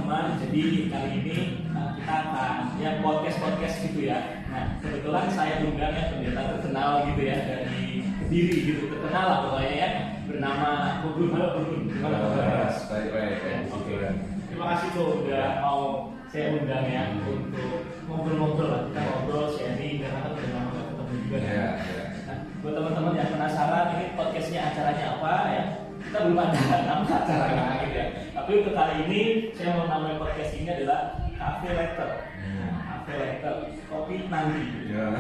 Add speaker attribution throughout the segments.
Speaker 1: teman-teman. Jadi kali ini kita akan ya podcast gitu ya. Nah kebetulan saya undang ya pendeta terkenal gitu ya dari Kediri gitu, terkenal lah pokoknya ya, bernama Kogun. Halo Kogun, gimana kabar?
Speaker 2: Baik.
Speaker 1: Oke. Terima kasih tuh udah mau saya undang ya untuk ngobrol-ngobrol lah, kita ngobrol sharing karena kan udah lama ketemu juga.
Speaker 2: Ya.
Speaker 1: Nah, buat teman-teman yang penasaran ini podcastnya acaranya apa ya? Kita belum ada nama acaranya gitu ya. Tapi untuk kali ini saya mau namain podcast ini adalah Cafe Letter. Cafe Letter, kopi nanti.
Speaker 2: Ya.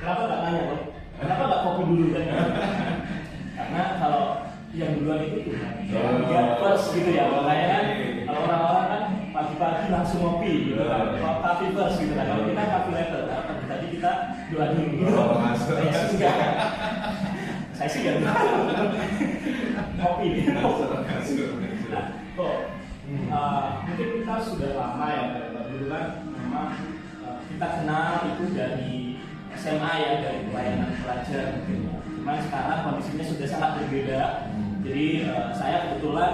Speaker 1: Kenapa nggak nanya loh? Kenapa nggak kopi dulu kan? Karena kalau yang duluan itu tuh ya first gitu ya, makanya kan kalau orang-orang kan pagi-pagi langsung ngopi gitu kan, kalau coffee first gitu kan. Kalau kita Cafe Letter, tadi kita dua dulu gitu. Saya sih nggak kopi nih. Nah, mungkin kita sudah lama ya, dulu kan memang kita kenal itu dari SMA ya, dari pelayanan pelajar mungkin ya. Cuman sekarang kondisinya sudah sangat berbeda. Jadi saya kebetulan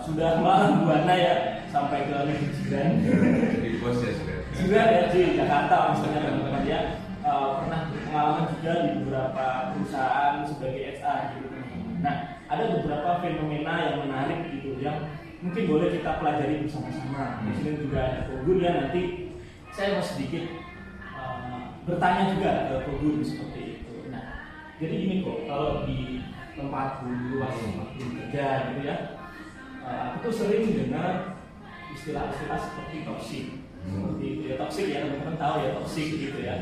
Speaker 1: sudah malam buana ya sampai ke negeri jiran.
Speaker 2: Jadi bos ya
Speaker 1: Sudah ya di Jakarta misalnya teman-teman ya. Pernah berpengalaman juga di beberapa perusahaan sebagai HR gitu. Nah, ada beberapa fenomena yang menarik gitu yang mungkin boleh kita pelajari bersama-sama. Di sini juga ada Kogun ya, nanti saya mau sedikit bertanya juga ke Kogun seperti itu. Nah, jadi gini kok, kalau di tempat dulu kerja gitu ya, aku tuh sering dengar istilah-istilah seperti toksik. Seperti itu ya, toksik ya, teman-teman tahu ya toksik gitu ya.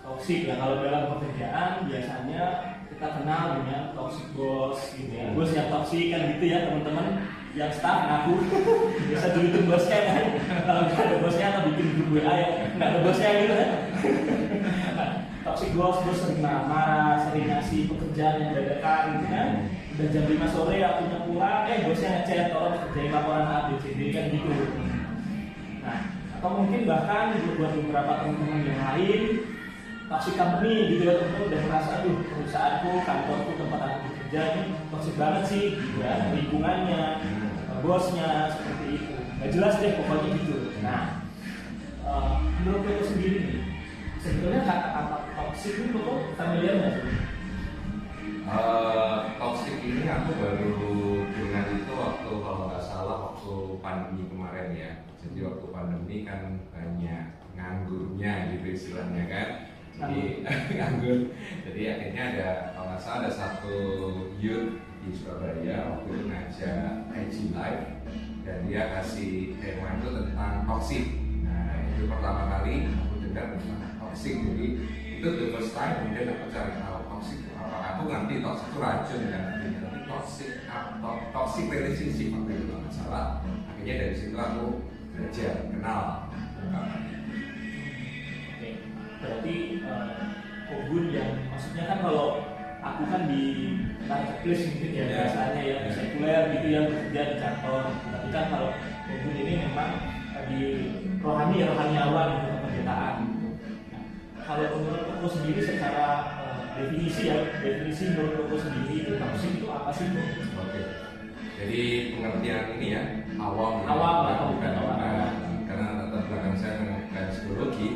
Speaker 1: Toksik ya, kalau dalam pekerjaan biasanya kita kenal dengan toxic bos gitu ya. Bos yang toksik kan gitu ya teman-teman. Yang staff ngaku bisa duitin bosnya kan. Kalau nggak ada bosnya atau bikin grup WA ya nggak ada bosnya gitu kan. Toxic bos sering marah, sering ngasih pekerjaan yang dadakan gitu kan. Udah jam 5 sore waktunya pulang, bosnya ngechat tolong kerjain laporan A, B, C, D kan gitu. Nah, atau mungkin bahkan buat beberapa teman-teman yang lain toxic company gitu ya, teman-teman udah merasa aduh perusahaanku, kantorku, tempat aku bekerja ini toxic banget sih gitu ya, lingkungannya, bosnya seperti itu, nggak jelas deh pokoknya gitu. Nah, menurut aku sendiri nih, sebetulnya kata-kata toxic ini kok familiar nggak sih?
Speaker 2: Toxic ini aku baru dengar itu waktu kalau nggak salah waktu pandemi kemarin ya. Jadi waktu pandemi kan banyak nganggurnya gitu istilahnya kan. Jadi nganggur. Jadi akhirnya ada kalau nggak salah ada satu youth di Surabaya waktu itu ngajak IG Live dan dia kasih tema itu tentang toxic. Nah itu pertama kali aku dengar tentang toxic. Jadi itu the first time kemudian aku cari tahu toxic itu apa. Aku ngerti toxic itu racun kan, tapi toxic atau toxic relationship waktu itu kalau nggak salah. Akhirnya dari situ aku belajar kenal ungkapannya.
Speaker 1: Berarti Kogun yang maksudnya kan kalau aku kan di marketplace mungkin ya biasanya ya sekuler gitu ya bekerja di kantor. Tapi kan kalau Kogun ini memang di rohaniawan gitu, kependetaan gitu. Nah, kalau menurut aku sendiri secara definisi menurut aku sendiri itu toksik itu apa sih Bu?
Speaker 2: Oke. Jadi pengertian ini ya awam
Speaker 1: atau bukan awam?
Speaker 2: Karena latar belakang saya menggunakan psikologi.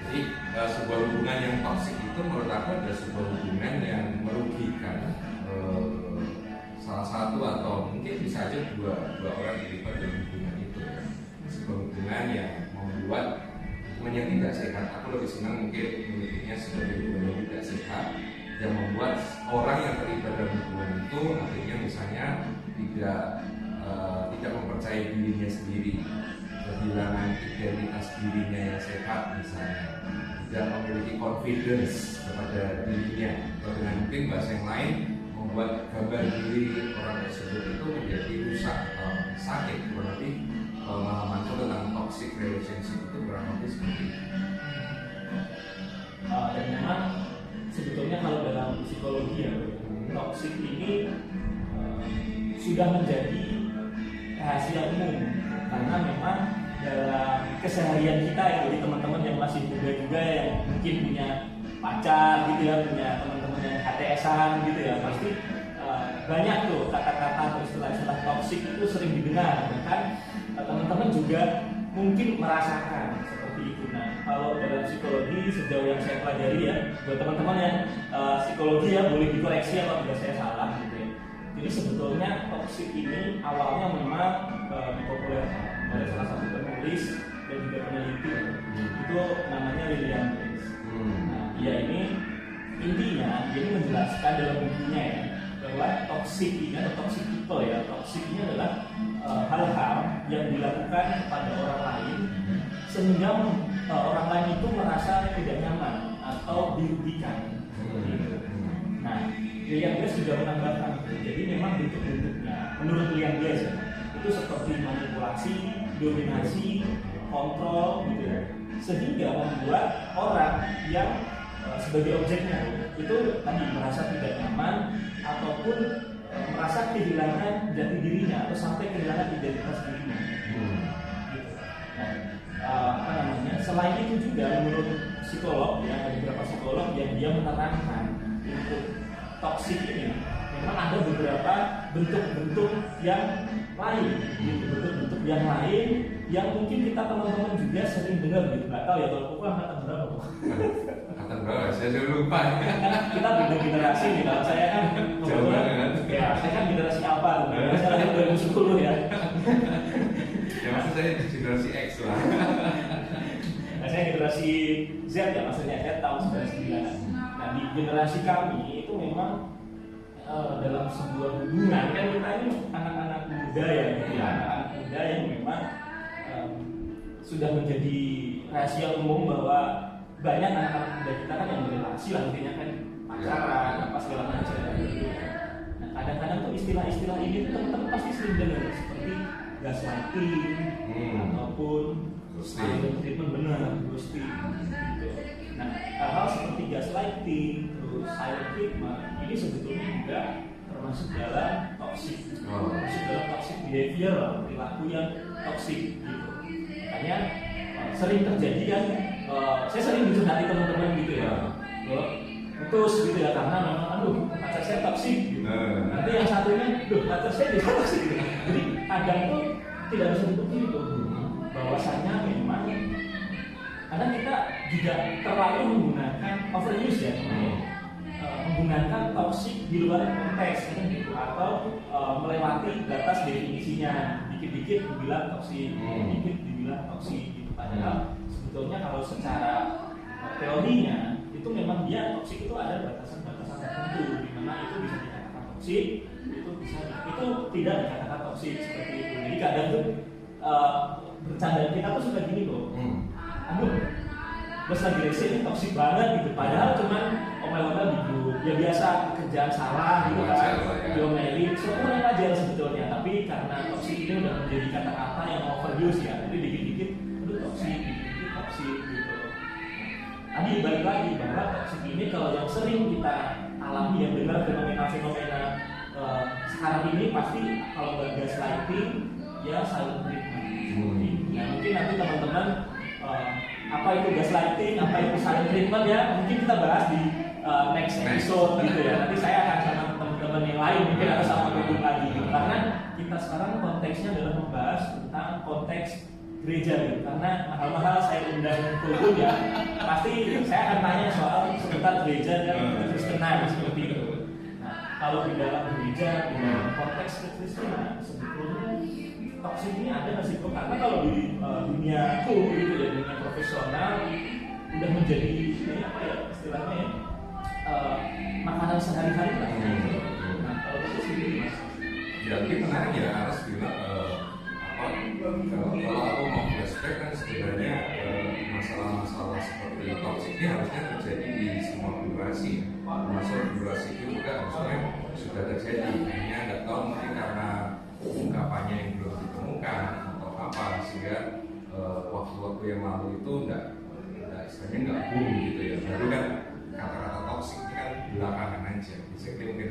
Speaker 2: Jadi sebuah hubungan yang toksik itu menurut aku adalah sebuah hubungan yang merugikan salah satu atau mungkin bisa aja dua orang terlibat dalam hubungan itu ya. Sebuah hubungan yang membuat hubungan yang tidak sehat. Aku lebih senang mungkin menyebutnya sebagai hubungan yang tidak sehat yang membuat orang yang terlibat dalam hubungan itu akhirnya misalnya tidak mempercayai dirinya sendiri, kehilangan identitas dirinya yang sehat misalnya, tidak memiliki confidence kepada dirinya, atau dengan mungkin bahasa yang lain membuat gambar diri orang tersebut itu menjadi rusak atau sakit. Kurang lebih pemahamanku tentang toxic relationship itu kurang lebih seperti itu.
Speaker 1: Dan memang sebetulnya kalau dalam psikologi ya toxic ini sudah menjadi rahasia umum karena memang dalam keseharian kita ya, bagi teman-teman yang masih muda juga yang mungkin punya pacar gitu ya, punya teman-teman yang HTS-an gitu ya, pasti banyak tuh kata-kata atau istilah-istilah toksik itu sering didengar. Bahkan teman-teman juga mungkin merasakan seperti itu. Nah, kalau dalam psikologi sejauh yang saya pelajari ya, buat teman-teman yang psikologi ya boleh dikoreksi apabila saya salah gitu ya. Jadi sebetulnya toksik ini awalnya memang dipopulerkan oleh salah satu penulis dan juga peneliti, itu namanya William James. Nah, dia ini intinya dia menjelaskan dalam bukunya ya bahwa toksik ini atau toxic people ya, toksik ini adalah hal-hal yang dilakukan kepada orang lain sehingga orang lain itu merasa tidak nyaman atau dirugikan. Nah, William James juga menambahkan, jadi memang bentuk-bentuknya menurut William James itu seperti manipulasi, dominasi, kontrol gitu ya, sehingga membuat orang yang sebagai objeknya itu tadi merasa tidak nyaman ataupun merasa kehilangan jati dirinya atau sampai kehilangan identitas dirinya. Gitu. Nah, selain itu juga menurut psikolog ya, ada beberapa psikolog yang dia menerangkan untuk toksik ini memang ada beberapa bentuk-bentuk yang lain, gitu, bentuk-bentuk yang lain yang mungkin kita teman-teman juga sering dengar gitu. Nggak tahu ya kalau aku angkatan berapa kok?
Speaker 2: Angkatan berapa? Saya sudah lupa.
Speaker 1: Kita beda generasi nih. Kalau saya kan kebetulan, ya saya kan generasi apa? Saya kan 2010 ya.
Speaker 2: Ya maksud saya generasi X lah.
Speaker 1: Nah, saya generasi Z ya, maksudnya saya tahun 99. Nah, di generasi kami itu memang dalam sebuah hubungan kan kita ini anak-anak muda ya, anak-anak muda yang memang sudah menjadi rahasia umum bahwa banyak anak-anak muda kita kan yang berrelasi lah, intinya kan pacaran apa segala macam. Nah, kadang-kadang tuh istilah-istilah ini tuh teman-teman pasti sering dengar seperti gaslighting ataupun silent treatment, benar, ghosting gitu. Nah, hal-hal seperti gaslighting terus silent treatment ini sebetulnya juga termasuk dalam toxic, termasuk dalam toxic behavior, perilaku yang toxic gitu. Makanya sering terjadi kan, saya sering dicurhati teman-teman gitu ya, putus gitu ya karena memang pacar saya toxic gitu. Nanti yang satunya, pacar saya juga toxic gitu. Jadi kadang tuh tidak bisa dipungkiri tuh bahwasanya memang kadang kita juga terlalu menggunakan overuse ya, menggunakan toxic di luar konteks gitu, atau melewati batas definisinya, dikit-dikit dibilang toxic, dikit dibilang toxic gitu. Padahal sebetulnya kalau secara teorinya itu memang dia toxic itu ada batasan-batasan tertentu di mana itu bisa dikatakan toxic, itu tidak dikatakan toxic seperti itu. Jadi kadang tuh bercandaan kita tuh suka gini loh, bos lagi rese ini toksik banget gitu, padahal cuman omel-omel di grup ya biasa, kerjaan salah gitu kan, diomelin, semua yang wajar sebetulnya, tapi karena toksik ini udah menjadi kata-kata yang overuse ya, jadi dikit-dikit toksik, dikit-dikit toksik gitu. Tadi balik lagi bahwa toksik ini kalau yang sering kita alami, yang dengar fenomena-fenomena sekarang ini pasti kalau nggak gaslighting ya silent treatment. Nah, mungkin nanti teman-teman apa itu gaslighting, apa itu silent treatment ya, mungkin kita bahas di next episode gitu ya. Nanti saya akan sama teman-teman yang lain mungkin atau sama Gugun lagi gitu. Karena kita sekarang konteksnya adalah membahas tentang konteks gereja gitu. Karena mahal-mahal saya undang Gugun ya, pasti saya akan tanya soal seputar gereja dan kekristenan seperti itu. Nah, kalau di dalam gereja, di dalam konteks kekristenan sebetulnya toksik ini ada nggak sih bro? Karena kalau di dunia gitu ya, dunia profesional udah menjadi ini apa ya istilahnya ya, makanan sehari-hari lah. Nah kalau itu sendiri mas?
Speaker 2: Ya tapi menarik ya, Aras bilang kalau aku mau flashback kan sebenarnya masalah-masalah seperti toksik ini harusnya terjadi di semua generasi, termasuk generasi itu juga harusnya sudah terjadi. Hanya nggak tahu mungkin karena ungkapannya yang belum ditemukan atau apa, sehingga waktu-waktu yang lalu itu istilahnya nggak boom gitu ya. Baru kan kata-kata toksik ini kan belakangan aja. Basically mungkin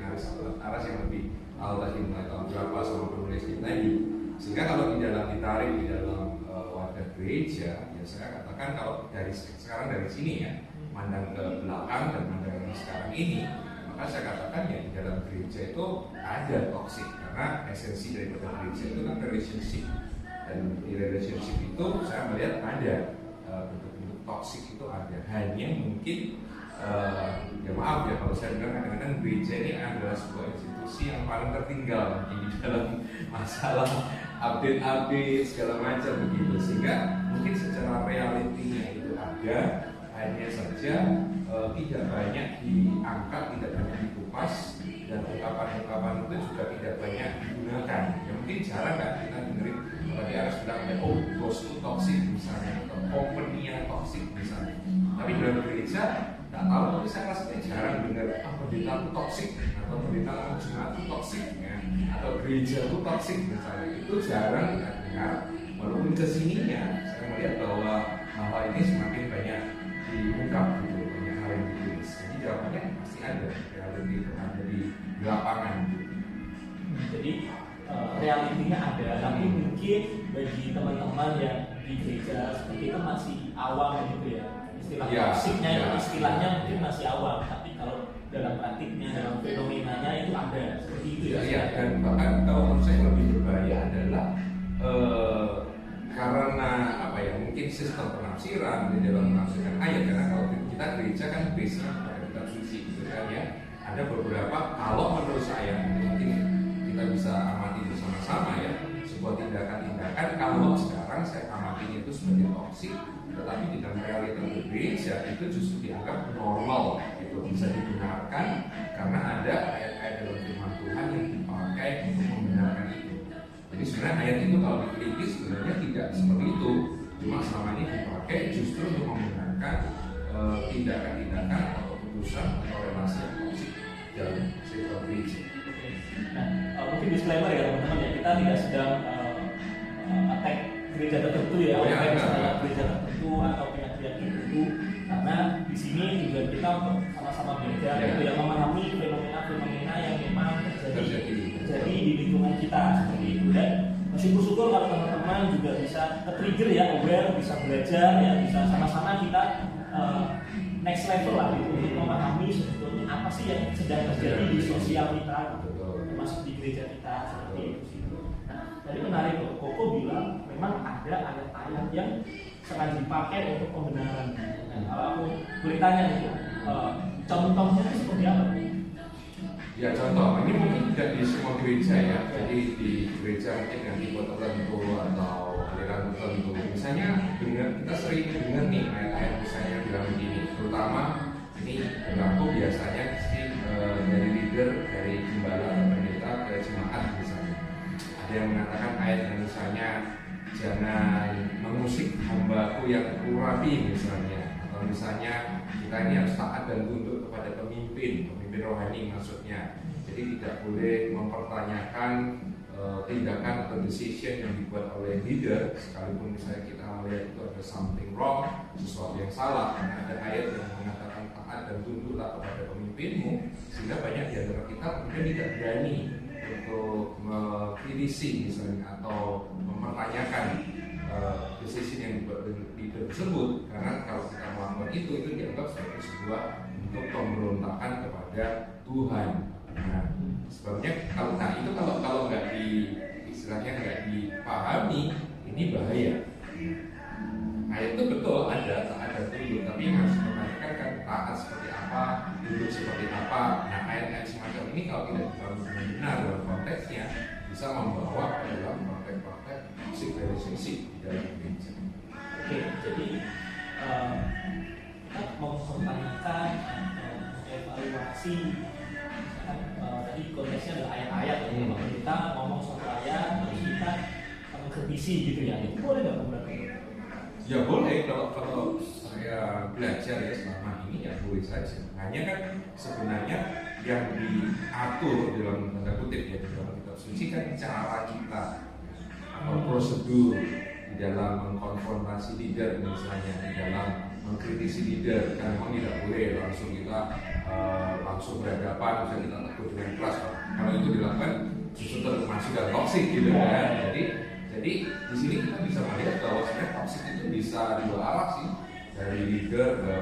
Speaker 2: Aras yang lebih tahu tadi mulai tahun berapa sama penulis kita ini. Sehingga kalau di dalam ditarik di dalam wadah gereja, ya saya katakan kalau dari sekarang dari sini ya, mandang ke belakang dan mandang yang sekarang ini, maka saya katakan ya di dalam gereja itu ada toksik, karena esensi daripada gereja itu kan relationship Dan di relationship itu saya melihat ada bentuk-bentuk toksik itu ada. Hanya mungkin ya maaf ya kalau saya bilang kadang-kadang gereja ini adalah sebuah institusi yang paling tertinggal mungkin di dalam masalah update-update segala macam begitu, sehingga mungkin secara realitinya itu ada, hanya saja tidak banyak diangkat, tidak banyak dikupas, dan ungkapan-ungkapan itu juga tidak banyak digunakan. Ya mungkin jarang kan kita dengerin tadi harus bilang oh bos itu toksik misalnya, atau company-nya toksik misalnya. Tapi dalam gereja nggak tahu, tapi saya rasanya jarang dengar pendeta itu toksik atau pendeta jemaat itu toksik ya, atau gereja itu toksik misalnya. Itu jarang kita dengar. Walaupun kesininya saya melihat bahwa hal ini semakin banyak diungkap gitu, banyak hal yang ditulis. Jadi jawabannya pasti ada, reality itu ada di lapangan.
Speaker 1: Jadi realitinya ada, tapi mungkin bagi teman-teman yang di gereja seperti itu masih awam gitu ya. Istilah toksiknya itu istilahnya mungkin masih awam, tapi kalau dalam praktiknya, dalam fenomenanya itu ada seperti itu ya.
Speaker 2: Iya, dan bahkan kalau menurut saya lebih berbahaya adalah karena apa ya, mungkin sistem penafsiran di dalam menafsirkan ayat. Karena kalau kita gereja kan base-nya pada kitab suci gitu kan ya. Ada beberapa, kalau menurut saya mungkin kita bisa amati bersama-sama ya, sebuah tindakan-tindakan kalau sekarang saya amatinya itu sebagai toksik, tetapi di dalam realita gereja itu justru dianggap normal gitu, bisa dibenarkan karena ada ayat-ayat dalam firman Tuhan yang dipakai untuk membenarkan itu. Jadi sebenarnya ayat itu kalau diteliti sebenarnya tidak seperti itu, cuma selama ini dipakai justru untuk membenarkan tindakan-tindakan atau keputusan atau relasi yang toksik dalam sektor gereja.
Speaker 1: Nah, mungkin disclaimer ya teman-teman ya, kita tidak sedang attack gereja tertentu ya, misalnya gereja tertentu atau pihak-pihak tertentu, karena di sini juga kita sama-sama belajar gitu ya, memahami fenomena-fenomena yang memang terjadi di lingkungan kita seperti itu. Dan masih bersyukur kalau teman-teman juga bisa ke-trigger ya, aware, bisa belajar ya, bisa sama-sama kita next level lah gitu, untuk memahami sebetulnya apa sih yang sedang terjadi di sosial kita gitu, termasuk di gereja kita seperti itu. Nah, tadi menarik loh, Koko bilang memang ada ayat-ayat yang sengaja dipakai untuk pembenaran. Nah, kalau aku boleh tanya nih, contohnya seperti apa?
Speaker 2: Ya contoh, ini mungkin tidak di semua gereja ya. Jadi di gereja mungkin yang tipe tertentu atau aliran tertentu. Misalnya kita sering dengar nih ayat-ayat misalnya bilang begini. Terutama ini berlaku biasanya dari leader, dari gembala atau pendeta ke jemaat misalnya. Ada yang mengatakan ayat yang misalnya jangan mengusik hambaku yang kurapi misalnya, atau misalnya kita ini harus taat dan tunduk kepada pemimpin rohani maksudnya. Jadi tidak boleh mempertanyakan tindakan atau decision yang dibuat oleh leader, sekalipun misalnya kita melihat itu ada something wrong, sesuatu yang salah. Karena ada ayat yang mengatakan taat dan tunduklah kepada pemimpinmu, sehingga banyak di antara kita mungkin tidak berani untuk mengkritisi misalnya atau mempertanyakan decision yang dibuat leader tersebut, karena kalau kita melakukan itu dianggap sebagai sebuah untuk pemberontakan kepada Tuhan. Nah, sebabnya kalau nggak istilahnya nggak dipahami, ini bahaya. Ayat itu betul ada taat dan tunduk, tapi yang harus dipertanyakan kan taat seperti apa, tunduk seperti apa. Nah, ayat-ayat semacam ini kalau tidak dipahami dengan benar dalam konteksnya, bisa membawa ke dalam praktek-praktek toxic relationship di dalam gereja.
Speaker 1: Oke, jadi kita mau mempertanyakan evaluasi, tadi konteksnya adalah ayat-ayat ya. Kalau kita ngomong soal ayat, terus kita mengkritisi gitu ya, itu boleh nggak berarti?
Speaker 2: Ya boleh, kalau saya belajar ya selama ini ya boleh saja. Hanya kan sebenarnya yang diatur dalam tanda kutip ya di dalam kitab suci kan cara kita atau prosedur di dalam mengkonfrontasi leader misalnya, di dalam mengkritisi leader. Kan memang tidak boleh langsung kita langsung berhadapan, misalnya kita tegur dengan keras. Kalau itu dilakukan justru termasuk dan toksik gitu kan. Jadi di sini kita bisa melihat bahwa sebenarnya toksik itu bisa dua arah sih, dari leader ke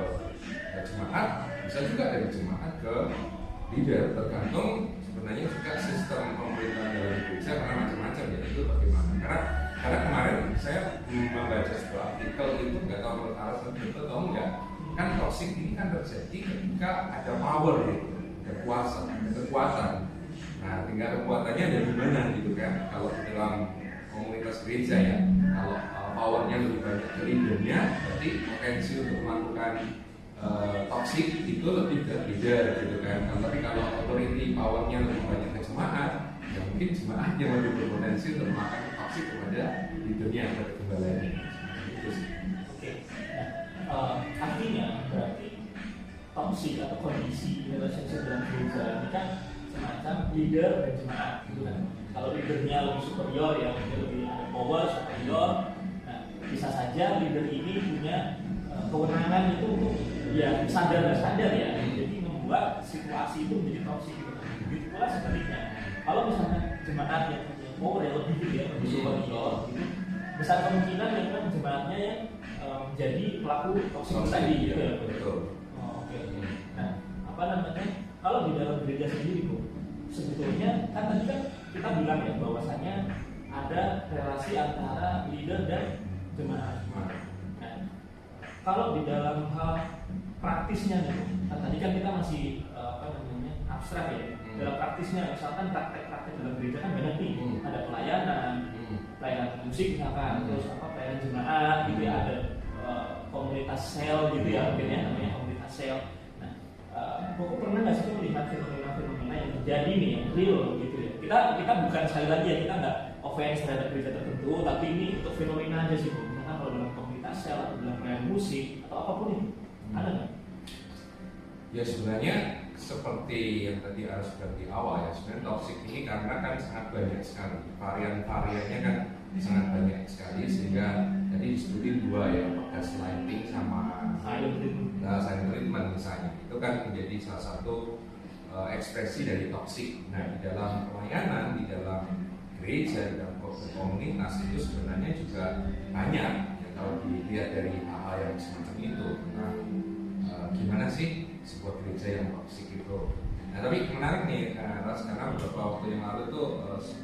Speaker 2: jemaat, bisa juga dari jemaat ke leader, tergantung sebenarnya juga sistem pemerintahan dalam gereja, karena macam-macam ya itu bagaimana. Karena Karena kemarin saya membaca sebuah artikel itu, nggak tahu menurut Aras betul atau enggak, kan toxic ini kan terjadi ketika ada power gitu, ada kuasa, ada kekuatan. Nah, tinggal kekuatannya ada di mana gitu kan. Kalau dalam komunitas gereja ya, kalau powernya lebih banyak ke leadernya, berarti potensi untuk melakukan toxic itu lebih ke leader gitu kan. Tapi kalau authority powernya lebih banyak ke jemaat, ya mungkin jemaat yang lebih berpotensi untuk melakukan toxic kepada leadernya atau gembalanya. Itu sih.
Speaker 1: Oke. Nah, artinya berarti toxic atau kondisi relationship dalam gereja ini kan semacam leader dan jemaat gitu kan. Kalau leadernya lebih superior ya, mungkin lebih ada power superior. Nah, bisa saja leader ini punya kewenangan itu untuk ya sadar dan sadar ya, jadi membuat situasi itu menjadi toksik gitu. Begitu pula sebaliknya, kalau misalnya jemaat yang punya power yang lebih gitu ya, lebih superior gitu, besar kemungkinan memang jemaatnya yang menjadi pelaku toksik tadi gitu ya.
Speaker 2: Betul.
Speaker 1: Oke. Nah, apa namanya? Kalau di dalam gereja sendiri Bu, sebetulnya kan tadi kan kita bilang ya bahwasanya ada relasi antara leader dan jemaat. Kalau di dalam hal praktisnya nih, kan tadi kan kita masih abstrak ya. Dalam praktisnya, misalkan praktek-praktek dalam gereja kan banyak nih. Ada pelayanan musik misalkan, terus pelayanan jemaat gitu ya, ada komunitas sel gitu ya, mungkin ya namanya komunitas sel. Nah, Koko pernah nggak sih melihat fenomena-fenomena yang terjadi nih, yang real gitu ya? Kita bukan sekali lagi ya, kita nggak offense terhadap gereja tertentu, tapi ini untuk fenomena aja sih, Bu. Misalkan kalau dalam komunitas sel atau dalam pelayanan musik atau apapun itu, ada nggak?
Speaker 2: Ya sebenarnya seperti yang tadi harus di awal ya, sebenarnya toxic ini karena kan sangat banyak sekali varian-variannya kan sangat banyak sekali, sehingga tadi disebutin dua ya, gaslighting sama silent treatment misalnya, itu kan menjadi salah satu ekspresi dari toxic. Nah, di dalam pelayanan, di dalam gereja, di dalam komunitas itu sebenarnya juga banyak ya, kalau dilihat dari hal-hal yang semacam itu. Nah, gimana sih sebuah gereja yang toksik itu? Nah, tapi menarik nih, karena beberapa waktu yang lalu tuh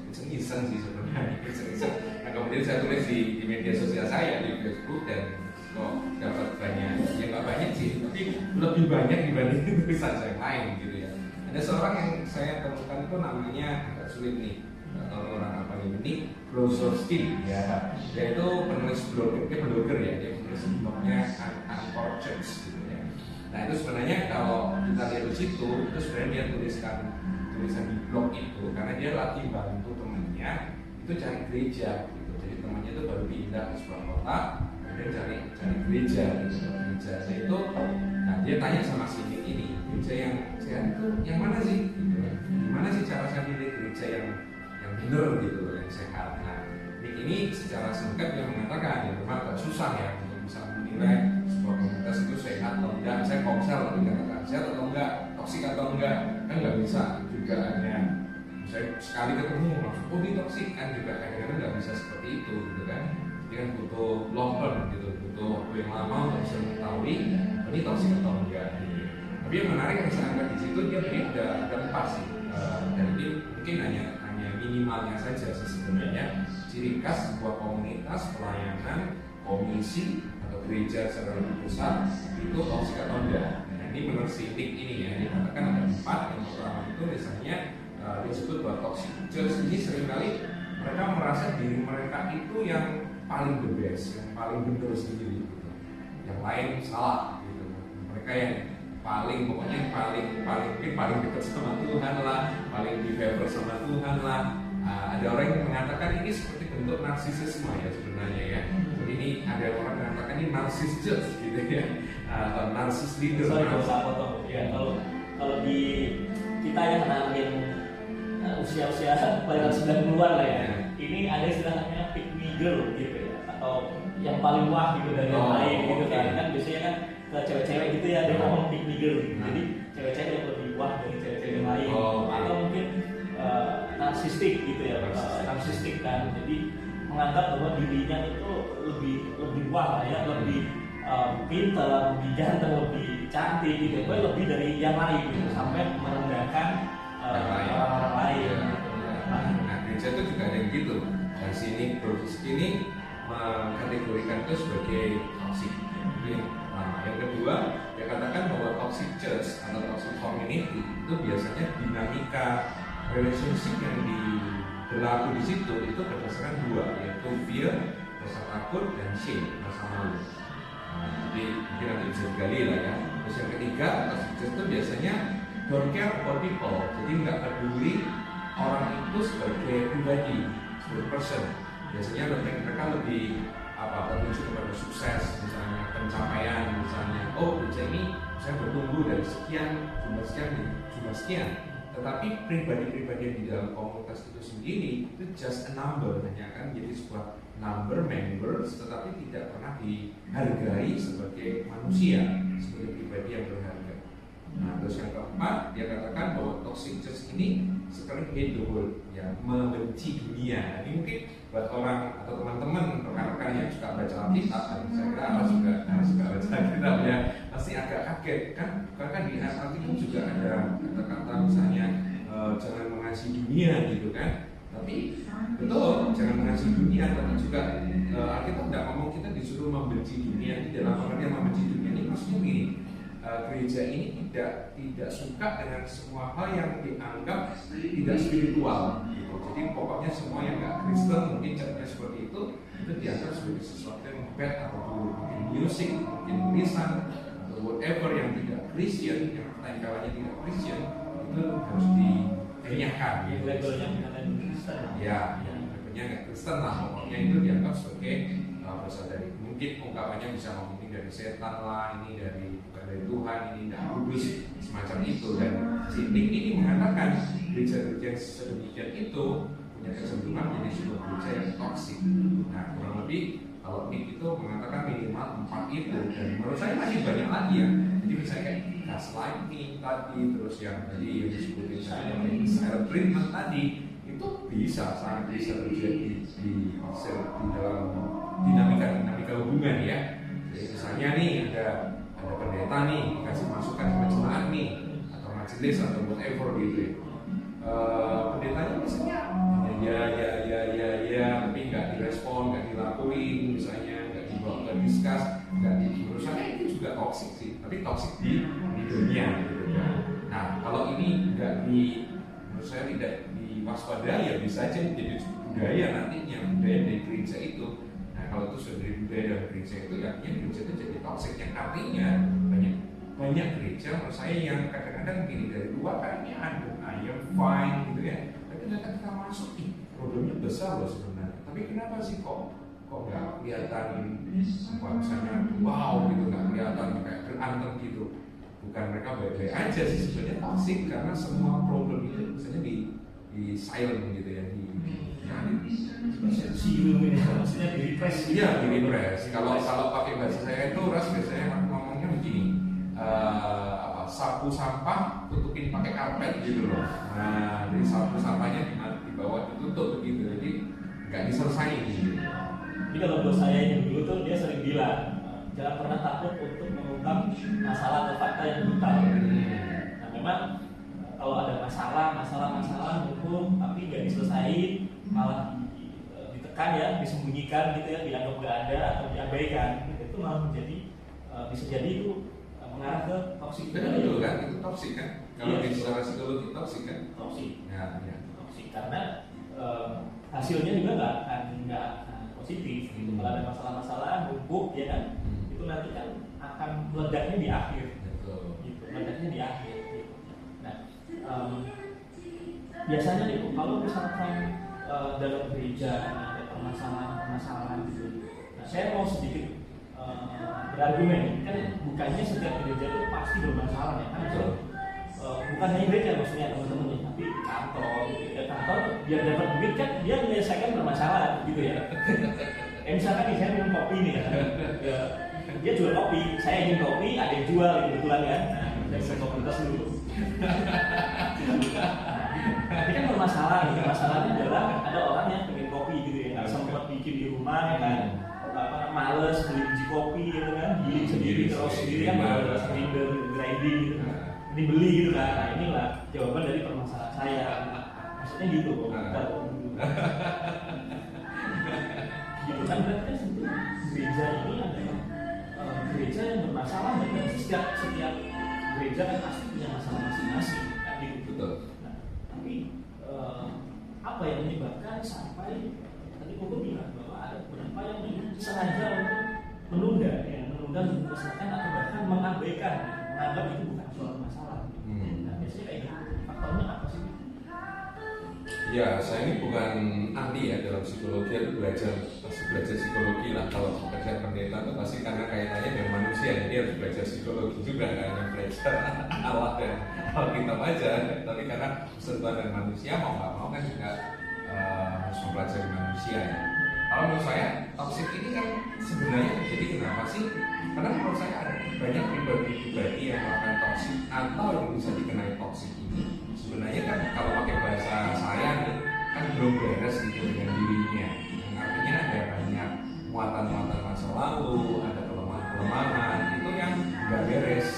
Speaker 2: iseng-iseng sih sebenarnya, iseng-iseng. Nah, kemudian saya tulis di media sosial saya, di Facebook, dan kok dapat banyak, ya nggak banyak sih, tapi lebih banyak dibanding tulisan saya yang lain gitu ya. Ada seorang yang saya temukan itu namanya agak sulit nih, nggak tahu orang apa ini Brozowski ya, yaitu penulis blogger ya, dia penulis blognya Anchor Church gitu ya. Nah, itu sebenarnya kalau kita lihat di situ, itu sebenarnya dia tulisan di blog itu karena dia lagi bantu temannya itu cari gereja gitu. Jadi temannya itu baru pindah ke sebuah kota, kemudian cari gereja gitu. Gerejanya itu, nah dia tanya sama si Nick ini, gereja yang sehat itu yang mana sih? Gitu. Gimana sih cara saya pilih gereja yang benar gitu, yang sehat? Nah, Nick ini secara singkat dia mengatakan ya memang agak susah ya untuk bisa menilai sebuah komunitas itu sehat atau enggak. Saya komsel tapi katakan sehat atau enggak, toksik atau enggak, kan nggak bisa juga hanya saya sekali ketemu langsung oh ini toksik, kan juga kadang-kadang nggak bisa seperti itu gitu kan. Jadi kan butuh long term gitu, butuh waktu yang lama untuk bisa mengetahui ini toksik atau enggak gitu. Tapi yang menarik yang saya angkat di situ dia ada 4 sih, dan ini mungkin hanya minimalnya saja sih sebenarnya ciri khas sebuah komunitas pelayanan komisi atau gereja secara lebih besar itu toksik atau enggak. Nah, ini menurut si Nick ini ya, dikatakan ada 4. Yang pertama itu misalnya disebut bahwa toxic church ini seringkali mereka merasa diri mereka itu yang paling the best, yang paling benar sendiri gitu. Yang lain salah gitu. Mereka yang pokoknya yang paling dekat sama Tuhan lah, paling di favor sama Tuhan lah. Ada orang yang mengatakan ini seperti bentuk narsisisme ya sebenarnya ya. Jadi ini ada orang yang mengatakan ini narsis church gitu ya, atau narsis leader.
Speaker 1: Sorry kalau saya potong ya, kalau di kita yang yang usia pelayanan 90-an lah ya, ini ada istilahnya pick me girl gitu ya, atau yang paling wah gitu dari yang lain gitu kan biasanya kan ke cewek-cewek gitu ya, dia ngomong pick me girl gitu. Jadi cewek-cewek yang lebih wah dari cewek-cewek yang lain atau mungkin narsistik gitu ya, narsistik kan, jadi menganggap bahwa dirinya itu lebih wah lah ya, lebih pintar, lebih ganteng, lebih cantik gitu, lebih dari yang lain gitu, sampai merendahkan orang-orang lain.
Speaker 2: Nah, gereja itu juga ada yang gitu. Dan sini toxic ini mengkategorikan itu sebagai toxic. Nah, yang kedua, dia katakan bahwa toxic church atau toxic community itu biasanya dinamika relationship yang berlaku di situ itu berdasarkan dua, yaitu fear, rasa takut, dan shame, rasa malu. Nah, jadi mungkin nanti bisa digali lah ya. Terus yang ketiga, toxic church itu biasanya don't care about people, jadi nggak peduli orang itu sebagai pribadi, sebagai person. Biasanya mereka lebih tertuju kepada sukses, misalnya pencapaian, misalnya gereja ini saya bertumbuh dari sekian jumlah sekian. Tetapi pribadi-pribadi yang di dalam komunitas itu sendiri itu just a number, hanya kan jadi sebuah number members, tetapi tidak pernah dihargai sebagai manusia, sebagai pribadi yang berharga. Nah, terus yang keempat, dia katakan bahwa toxic church ini sekali hate the world, ya, membenci dunia. Jadi mungkin buat orang atau teman-teman rekan-rekan yang suka baca Alkitab, dan saya kira juga baca Alkitab ya, pasti agak kaget kan? Karena di Alkitab juga ada kata-kata misalnya jangan mengasihi dunia gitu kan. Tapi betul, jangan mengasihi dunia, tapi juga Alkitab tidak ngomong kita disuruh membenci dunia. Di dalam pengertian membenci dunia ini maksudnya begini. Gereja ini tidak suka dengan semua hal yang dianggap tidak spiritual gitu. Jadi pokoknya semua yang nggak Kristen, mungkin caranya seperti itu dianggap sebagai sesuatu yang bad, atau mungkin musik, mungkin tulisan, atau whatever yang tidak Christian, yang lain kalanya tidak Christian, itu harus dikenyakan gitu.
Speaker 1: Labelnya bukan Kristen.
Speaker 2: Ya, labelnya nggak Kristen lah, pokoknya itu dianggap sebagai berasal dari, mungkin ungkapannya bisa ngomongin dari setan lah, ini dari Tuhan, ini dari kudus, semacam itu. Dan si Nick ini mengatakan gereja-gereja yang sedemikian itu punya kecenderungan menjadi sebuah gereja yang toksik. Nah, kurang lebih kalau Nick itu mengatakan minimal 4 itu, dan menurut saya masih banyak lagi ya. Jadi misalnya kayak gaslighting tadi, terus yang tadi yang disebutin saya silent treatment tadi, itu sangat bisa terjadi di dalam dinamika hubungan ya. Jadi misalnya nih ada pendeta nih dikasih masukan sama jemaat nih, atau majelis atau whatever gitu ya. Pendetanya misalnya ya, tapi nggak direspon, nggak dilakuin, misalnya nggak dibawa ke diskus, menurut saya itu juga toksik sih, tapi toksik di dunia gitu kan. Nah, kalau ini menurut saya tidak diwaspadai, ya bisa aja jadi budaya nantinya, budaya dari gereja itu. Nah, kalau itu sudah dari budaya dari gereja itu, ya artinya gereja itu jadi toksik, yang artinya banyak gereja menurut saya yang kadang-kadang gini, dari luar kayaknya ada fine gitu ya, tapi ternyata kita masuk problemnya besar loh sebenarnya. Tapi kenapa sih kok nggak kelihatan misalnya wow gitu, nggak kelihatan kayak berantem gitu? Bukan mereka baik-baik aja sih, sebenarnya toksik karena semua problem itu misalnya di silent gitu ya,
Speaker 1: maksudnya di repress.
Speaker 2: Iya, di repress. Kalau pakai bahasa saya itu biasanya ngomongnya begini, sapu sampah tutupin pakai karpet gitu loh. Nah, jadi sapu sampahnya di bawah ditutup begitu, jadi nggak diselesain gitu.
Speaker 1: Jadi kalau bos saya yang dulu tuh dia sering bilang, jangan pernah takut untuk mengungkap masalah atau fakta yang brutal. Nah, memang kalau ada masalah hukum tapi nggak diselesaikan, malah ditekan ya, disembunyikan gitu ya, dianggap nggak ada atau diabaikan, itu malah menjadi bisa jadi itu mengarah ke toksik.
Speaker 2: Betul kan, itu toksik kan? Kalau di secara psikologi toksik kan?
Speaker 1: Toksik.
Speaker 2: Ya.
Speaker 1: Toksik karena hasilnya juga nggak positif. Gitu. Kalau ada masalah-masalah numpuk ya kan, itu nanti kan akan meledaknya di akhir.
Speaker 2: Betul.
Speaker 1: Gitu, meledaknya di akhir. Gitu. Nah, biasanya nih kalau misalkan dalam gereja ada permasalahan gitu. Nah, saya mau sedikit berargumen, kan bukannya setiap gereja itu pasti bermasalah ya kan? Bukan hanya gereja maksudnya teman-teman ya, tapi kantor biar dapat duit kan dia menyelesaikan permasalahan gitu ya. Misalkan nih saya minum kopi nih ya, dia jual kopi, saya ingin kopi, ada yang jual kebetulan kan, saya bisa komunitas dulu. Tapi kan bermasalah, masalahnya adalah ada orang yang pengen kopi gitu ya, nggak sempat bikin di rumah kan, males beli biji kopi gitu kan, giling sendiri terus sendiri kan, grinder, grinding gitu, ini beli gitu kan. Nah inilah jawaban dari permasalahan saya, maksudnya gitu kok. bukan berarti kan sebetulnya gereja ini adalah gereja yang bermasalah, dan setiap gereja kan pasti punya masalah masing-masing kan gitu.
Speaker 2: Betul.
Speaker 1: Nah, tapi apa yang menyebabkan sampai tadi Koko bilang bahwa ada beberapa yang sengaja untuk menunda menyelesaikan atau bahkan mengabaikan, menganggap itu bukan suatu masalah. Nah, biasanya kayak gitu. Faktornya apa sih?
Speaker 2: Ya, saya ini bukan ahli ya dalam psikologi, aku pasti belajar psikologi lah. Kalau belajar pendeta itu pasti karena kaitannya dengan manusia, jadi harus belajar psikologi juga, nggak hanya belajar Allah dan Alkitab aja. Tapi karena sentuhan dengan manusia, mau nggak mau kan juga harus mempelajari manusia ya. Kalau menurut saya, toksik ini kan sebenarnya terjadi kenapa sih? Karena menurut saya ada banyak pribadi yang melakukan toksik atau yang bisa dikenai toksik ini. Sebenarnya kan kalau pakai bahasa saya nih, kan belum beres gitu dengan dirinya. Yang artinya ada banyak muatan-muatan masa lalu, ada kelemahan-kelemahan itu yang nggak beres.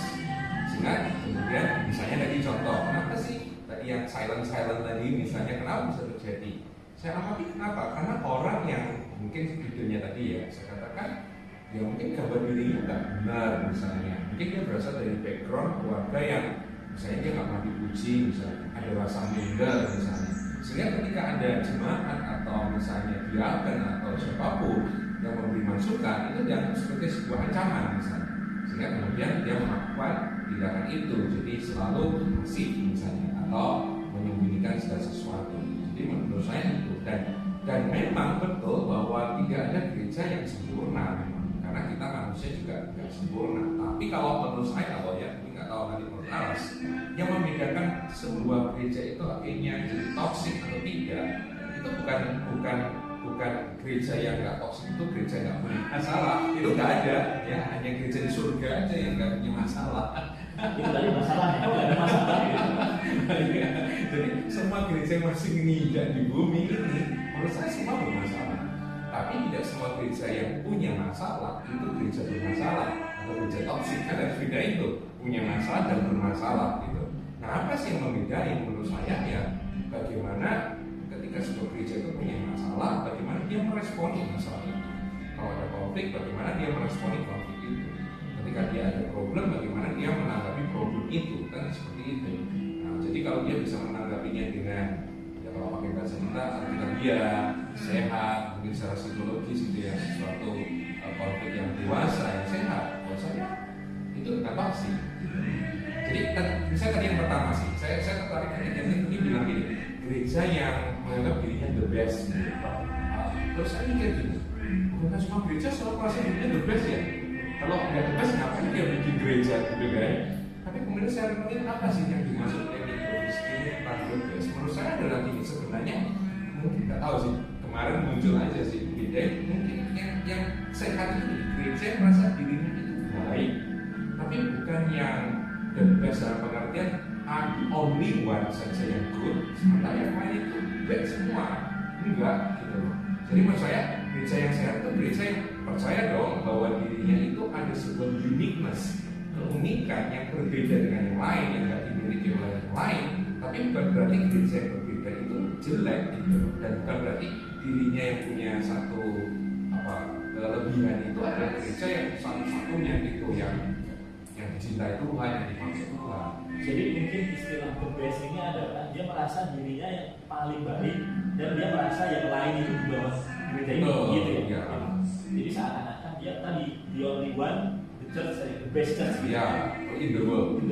Speaker 2: Sehingga kemudian misalnya tadi contoh, kenapa sih tadi yang silent tadi misalnya kenapa bisa terjadi? Saya amati kenapa? Karena orang yang mungkin videonya tadi ya, saya katakan ya mungkin gambar dirinya nggak benar misalnya. Mungkin dia berasal dari background keluarga yang misalnya dia nggak pernah dipuji, misalnya ada rasa minder misalnya. Sehingga ketika ada jemaat atau misalnya diaken atau siapapun yang memberi masukan, itu dianggap sebagai sebuah ancaman misalnya. Sehingga kemudian dia melakukan tindakan itu, jadi selalu pasif misalnya atau menyembunyikan segala sesuatu. Jadi menurut saya itu dan memang betul bahwa tidak ada gereja yang sempurna memang. Karena kita manusia juga tidak sempurna. Tapi kalau menurut saya, kalau ya ini nggak tahu nanti menurut Aras, yang membedakan sebuah gereja itu akhirnya jadi toksik atau tidak, itu bukan gereja yang nggak toksik, itu gereja yang nggak punya masalah. Itu nggak ada, ya hanya gereja di surga aja yang nggak punya masalah.
Speaker 1: Itu tadi masalahnya, nggak ada masalah gitu.
Speaker 2: Jadi semua gereja yang masih menginjak di bumi ini, menurut saya semua bermasalah. Tapi tidak semua gereja yang punya masalah itu gereja bermasalah atau gereja toksik, kan harus beda itu, punya masalah dan bermasalah gitu. Nah, apa sih yang membedakan menurut saya ya, bagaimana ketika sebuah gereja itu punya masalah, bagaimana dia meresponi masalah itu. Kalau ada konflik, bagaimana dia meresponi konflik itu. Ketika dia ada problem, bagaimana dia menanggapi problem itu, kan seperti itu. Nah, jadi kalau dia bisa menanggapinya dengan kalau pakai bahasa kita, ketika dia sehat, mungkin secara psikologis gitu ya, suatu konflik yang dewasa, yang sehat, buat saya itu nggak pasti. Jadi misalnya tadi yang pertama sih, saya tertarik ini bilang gini, gereja yang menganggap dirinya the best. Terus saya mikir gini, bukan semua gereja selalu merasa dirinya the best ya. Kalau nggak the best, ngapain dia bikin gereja gitu kan? Tapi kemudian saya pikir apa sih yang dimaksud ini the best? Menurut saya adalah ini sebenarnya mungkin nggak tahu sih, kemarin muncul aja sih beda, mungkin yang sehat itu di gereja yang merasa dirinya itu baik, tapi bukan yang the best dalam pengertian only one saja yang good, sementara yang lain itu bad semua, enggak gitu loh. Jadi menurut saya gereja yang sehat itu gereja yang percaya dong bahwa dirinya itu ada sebuah uniqueness, keunikan yang berbeda dengan yang lain, yang nggak dimiliki oleh yang lain. Tapi bukan berarti gereja yang berbeda itu jelek gitu, dan bukan berarti dirinya yang punya satu kelebihan itu adalah gereja yang satu-satunya gitu, yang dicintai Tuhan, yang dimaksud Tuhan.
Speaker 1: Jadi mungkin istilah the best ini adalah dia merasa dirinya yang paling baik dan dia merasa yang lain itu di bawah gereja ini, gitu ya. Jadi seakan-akan dia tadi the only one, the church, the best church.
Speaker 2: Ya, in the world.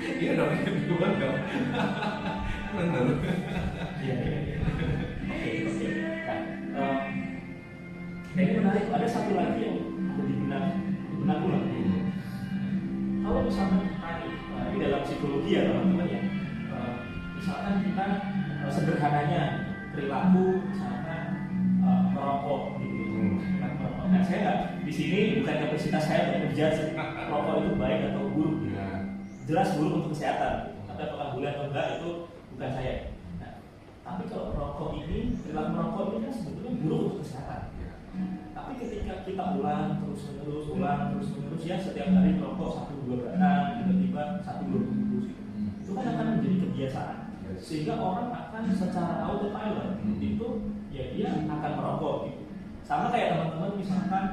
Speaker 2: Iya dong, in the world dong. Benar.
Speaker 1: Iya. Oke. Nah, ini menarik. Ada satu lagi yang ada di benak ulang. Kalau misalnya ini dalam psikologi ya teman-teman ya. Misalkan kita sederhananya perilaku misalkan merokok gitu. Nah, saya nggak di sini bukan kapasitas saya bekerja rokok itu baik atau buruk. Jelas buruk untuk kesehatan. Tapi apakah boleh atau enggak itu bukan saya. Nah, tapi kalau rokok ini, perilaku merokok ini kan sebetulnya buruk untuk kesehatan. Tapi ketika kita ulang terus menerus ya, setiap hari merokok 1-2 batang, tiba-tiba 1-2 bungkus itu kan akan menjadi kebiasaan. Sehingga orang akan secara autopilot itu ya dia akan merokok gitu. Sama kayak teman-teman misalkan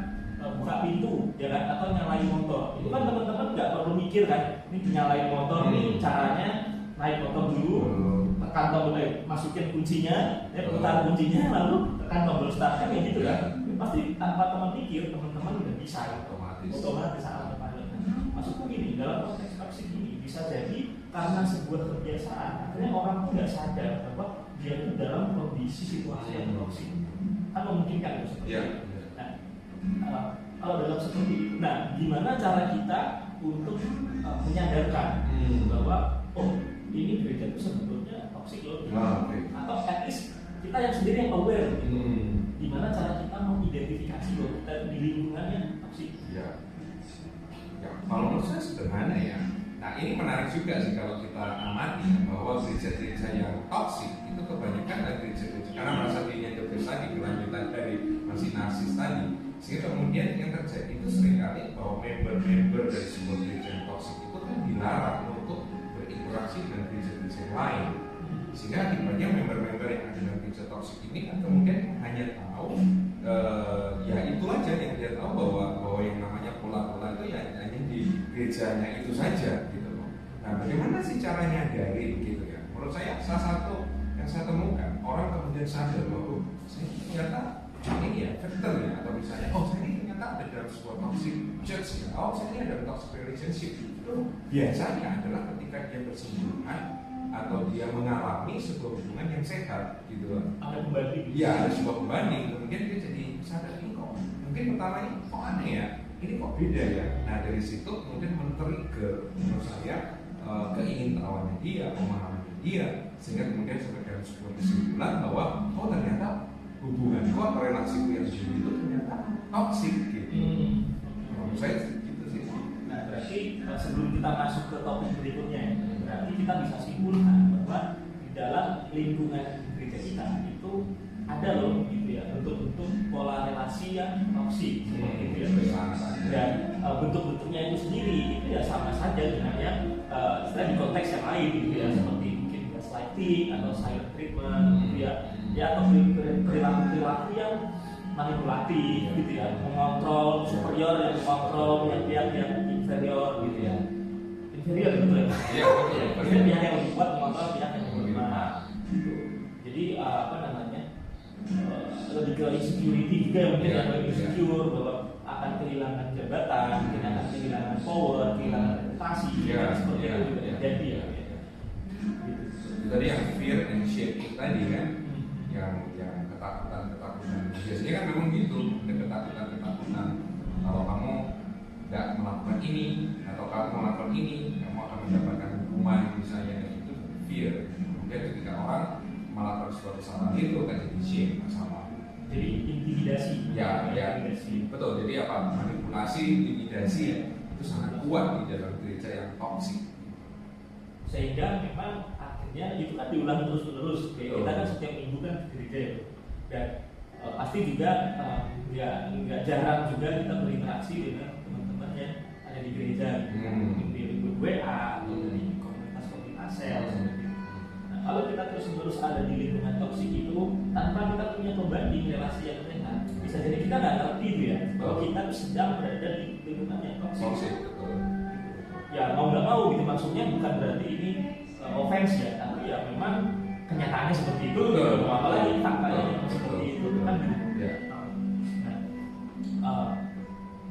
Speaker 1: buka pintu ya kan, atau nyalain motor, itu kan teman-teman nggak perlu mikir kan, ini nyalain motor ini caranya naik motor dulu, tekan tombol, masukin kuncinya, putar kuncinya, lalu tekan tombol startnya kayak gitu kan. Pasti tanpa teman pikir, teman-teman udah bisa otomatis alat pilot. Maksudku gini, dalam konteks toksik ini bisa jadi karena sebuah kebiasaan, akhirnya orang tuh nggak sadar bahwa dia itu dalam kondisi situasi yang toksik. Kan memungkinkan itu seperti itu. Nah, kalau dalam seperti itu, nah gimana cara kita untuk menyadarkan bahwa oh ini gereja itu sebetulnya toksik loh, atau at least kita yang sendiri yang aware gitu. Gimana cara kita mengidentifikasi bahwa kita di lingkungan yang toksik?
Speaker 2: Ya, kalau menurut saya sederhana ya. Nah ini menarik juga sih kalau kita amati bahwa gereja-gereja yang toksik itu kebanyakan adalah gereja-gereja karena merasa dirinya the best tadi, kelanjutan dari masih narsis tadi, sehingga kemudian yang terjadi itu seringkali bahwa member-member dari sebuah gereja yang toksik itu kan dilarang untuk berinteraksi dengan gereja-gereja yang lain, sehingga akibatnya member-member yang ada dalam gereja toksik ini kan kemudian hanya tahu ya itu aja yang dia tahu, bahwa yang namanya pola-pola itu ya hanya di gerejanya itu saja gitu loh. Nah bagaimana sih caranya dari gitu ya? Menurut saya salah satu yang saya temukan, orang kemudian sadar bahwa saya ternyata ini ya factor ya, atau misalnya saya ini ternyata ada dalam sebuah toxic church ya, saya ini ada toxic relationship. Itu biasanya adalah ketika dia bersinggungan atau dia mengalami sebuah hubungan yang sehat gitu loh.
Speaker 1: Ada pembanding.
Speaker 2: Iya, ada sebuah pembanding, kemudian dia jadi sadar ini kok mungkin pertama ini kok aneh ya, ini kok beda ya. Nah dari situ kemudian men-trigger menurut saya keingintahuannya dia, pemahamannya dia, sehingga kemudian sampai dalam sebuah kesimpulan bahwa ternyata hubungan atau relasi yang dulu itu ternyata toksik gitu. Menurut saya gitu sih.
Speaker 1: Nah berarti sebelum kita masuk ke topik berikutnya, berarti kita bisa simpulkan bahwa di dalam lingkungan gereja kita itu ada loh gitu ya bentuk-bentuk pola relasi yang toksik seperti itu ya. Dan bentuk-bentuknya itu sendiri itu ya sama saja dengan yang istilah di konteks yang lain gitu ya, seperti mungkin gaslighting atau silent treatment gitu ya, atau perilaku yang manipulatif gitu ya, mengontrol superior yang mengontrol pihak yang inferior gitu ya. Inferior gitu ya.
Speaker 2: Iya, betul.
Speaker 1: Pihak yang lebih kuat mengontrol pihak yang lebih lemah. Gitu. Jadi lebih ke insecurity juga mungkin yang lebih insecure bahwa akan kehilangan jabatan, mungkin akan kehilangan power, kehilangan reputasi, seperti itu juga terjadi ya.
Speaker 2: Tadi yang fear and shame tadi kan, yang ketakutan. Biasanya kan memang gitu, ada ketakutan. Kalau kamu nggak melakukan ini atau kamu melakukan ini, kamu akan mendapatkan hukuman misalnya, itu fear. Kemudian ketika orang melakukan suatu kesalahan itu kan jadi shame, masalah.
Speaker 1: Jadi intimidasi.
Speaker 2: Ya, betul. Jadi apa? Manipulasi, intimidasi itu sangat kuat di dalam gereja yang toksik.
Speaker 1: Sehingga memang akhirnya itu kan diulang terus-menerus. Kita kan setiap minggu kan di gereja ya. Dan pasti juga nggak jarang juga kita berinteraksi dengan teman-teman yang ada di gereja. Mungkin di grup WA atau di komunitas sel seperti itu. Kalau kita terus-menerus ada di lingkungan toksik itu tanpa kita punya pembanding relasi yang sehat, bisa jadi kita nggak ngerti itu ya bahwa kita sedang berada di lingkungan yang toksik. Ya mau nggak mau gitu, maksudnya bukan berarti ini offense ya, tapi ya memang kenyataannya seperti itu. Apalagi faktanya seperti itu kan.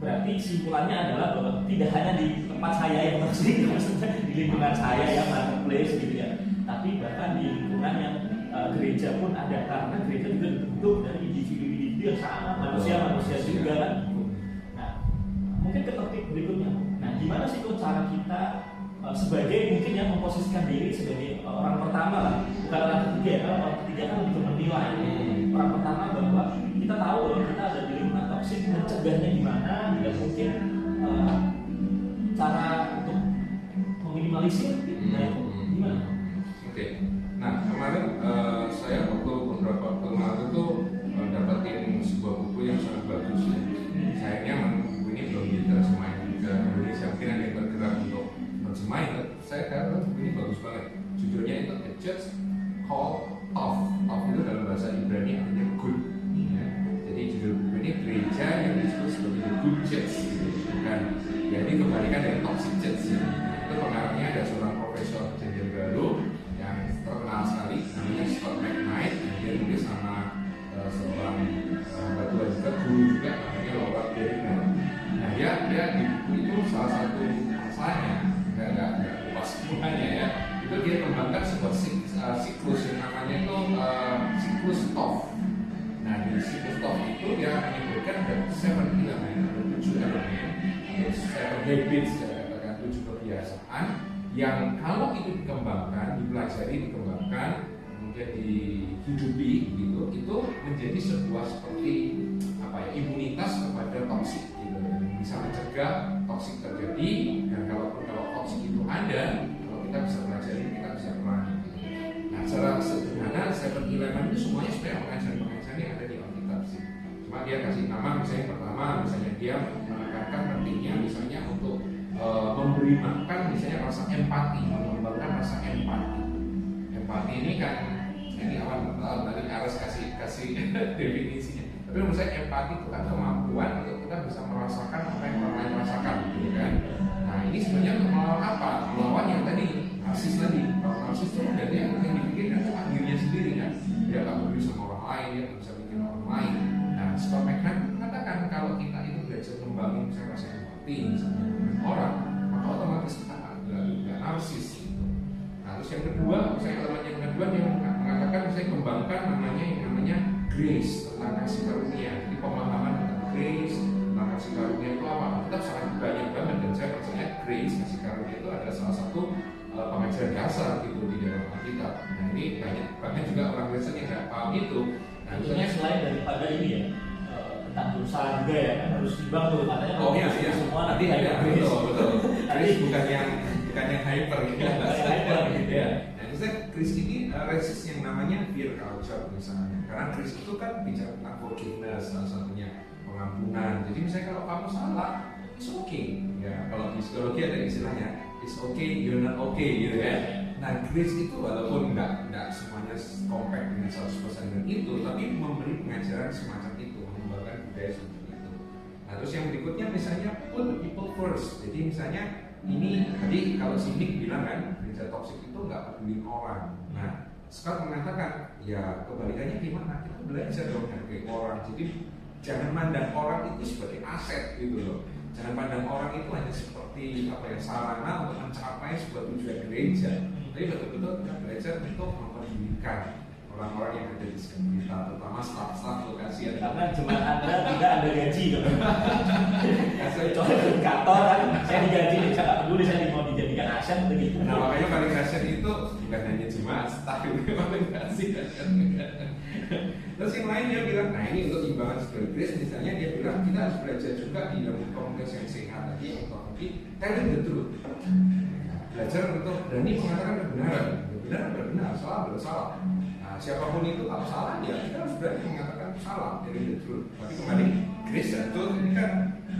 Speaker 1: Berarti simpulannya adalah bahwa tidak hanya di tempat saya yang toksik, maksudnya di lingkungan saya yang marketplace gitu ya, tapi bahkan di lingkungan yang gereja pun ada, karena gereja juga dibentuk dari individu-individu yang sama, manusia juga kan. Nah, mungkin ke topik berikutnya. Nah, gimana sih kok cara kita sebagai mungkin yang memposisikan diri sebagai orang pertama lah, bukan orang ketiga ya, orang ketiga kan untuk menilai. Orang pertama bahwa kita tahu bahwa kita ada di lingkungan toksik, mencegahnya gimana, tidak mungkin cara untuk meminimalisir gimana?
Speaker 2: Oke. Nah kemarin saya beberapa waktu lalu tuh dapetin sebuah buku yang sangat bagus ya. Sayangnya buku ini belum diterjemahin ke Indonesia, mungkin ada yang bergerak untuk terjemahin. Saya kira buku ini bagus banget. Judulnya itu A Church Called Tough. Tough itu dalam bahasa Ibrani artinya good. Ya. Jadi judul buku ini gereja yang disebut sebagai the good church, gitu. Bukan, ya ini kebalikan dari toxic church. Ya. Itu pengarangnya ada seorang profesor gender baru yang terkenal sekali, namanya Scott McKnight. Dia nulis sama seorang batuan juga, guru juga, namanya Laura Berringer. Nah dia di buku itu salah satu masalahnya, nggak lupa semuanya ya, itu dia kembangkan sebuah siklus yang namanya itu siklus Tov. Nah di siklus Tov itu dia menyebutkan ada 7 elemen, ada 7 elemen, atau 7 habits, katakan 7 kebiasaan yang kalau itu dikembangkan, dipelajari, dikembangkan, kemudian dihidupi gitu, itu menjadi sebuah seperti imunitas kepada toksik gitu, bisa mencegah toksik terjadi. Dan kalau toksik itu ada, kalau kita bisa pelajari, kita bisa perangi gitu. Nah secara sederhana 7 elemen itu semuanya sebenarnya pengajaran yang ada di Alkitab sih. Cuma dia kasih nama, misalnya pertama, misalnya dia menekankan pentingnya misalnya untuk memberi makan misalnya rasa empati, mengembangkan rasa empati. Empati ini kan, ini awal tadi harus kasih definisinya. Tapi menurut saya empati itu kan kemampuan untuk kita bisa merasakan apa yang orang lain rasakan, gitu kan. Nah ini sebenarnya untuk melawan apa? Melawan yang tadi narsis tadi. Kalau narsis itu dari yang dipikirkan itu dirinya sendiri kan. Dia nggak peduli sama orang lain, dia nggak bisa bikin orang lain. Nah Scott McKnight mengatakan kalau kita itu belajar kembangin misalnya rasa empati misalnya dengan orang, maka otomatis kita nggak narsis gitu. Nah terus yang kedua, saya elemen yang kedua dia mengatakan saya kembangkan yang namanya grace, tentang kasih karunia. Jadi pemahaman tentang grace, tentang kasih karunia itu apa? Kita sangat banyak banget, dan saya percaya grace, kasih karunia itu adalah salah satu pengajaran dasar gitu di dalam Alkitab. Nah ini banyak juga orang Kristen yang nggak paham itu. Nah
Speaker 1: misalnya selain daripada ini ya tentang berusaha juga ya, kan harus timbang tuh katanya.
Speaker 2: Oh iya, semua nanti ada betul. Grace bukan yang hyper gitu ya. Chris ini resist yang namanya fear culture misalnya, karena Chris itu kan bicara tentang forgiveness, salah satunya pengampunan. Jadi misalnya kalau kamu salah, it's okay ya. Kalau di psikologi ada istilahnya it's okay, you're not okay gitu ya. Nah Chris itu walaupun nggak semuanya compact dengan 100% dengan itu, tapi memberi pengajaran semacam itu, mengembangkan budaya seperti itu. Nah terus yang berikutnya misalnya put the people first. Jadi misalnya ini tadi kalau si Nick bilang kan gereja toksik itu nggak peduli orang. Nah Scott mengatakan ya kebalikannya gimana, kita belajar dong dari orang. Jadi jangan mandang orang itu sebagai aset gitu loh. Jangan pandang orang itu hanya seperti sarana untuk mencapai sebuah tujuan gereja. Tapi betul-betul kita belajar untuk mempedulikan orang-orang yang ada di sekitar kita, terutama staf-staf lokasi.
Speaker 1: Karena jemaat Anda tidak ada gaji gitu. Saya kantor kan, saya digaji, saya nggak peduli saya mau dijadikan aset begitu.
Speaker 2: Nah makanya paling aset itu bukan hanya jemaat, staf itu paling kasih. Terus yang lain dia bilang, nah ini untuk imbangan spiritual grace, misalnya dia bilang kita harus belajar juga di dalam komunitas yang sehat tadi, untuk telling the truth. Belajar untuk berani mengatakan kebenaran, benar, salah bersalah. Nah, siapapun itu kalau salah ya kita harus berani mengatakan salah, telling the truth. Tapi kembali grace dan truth ini kan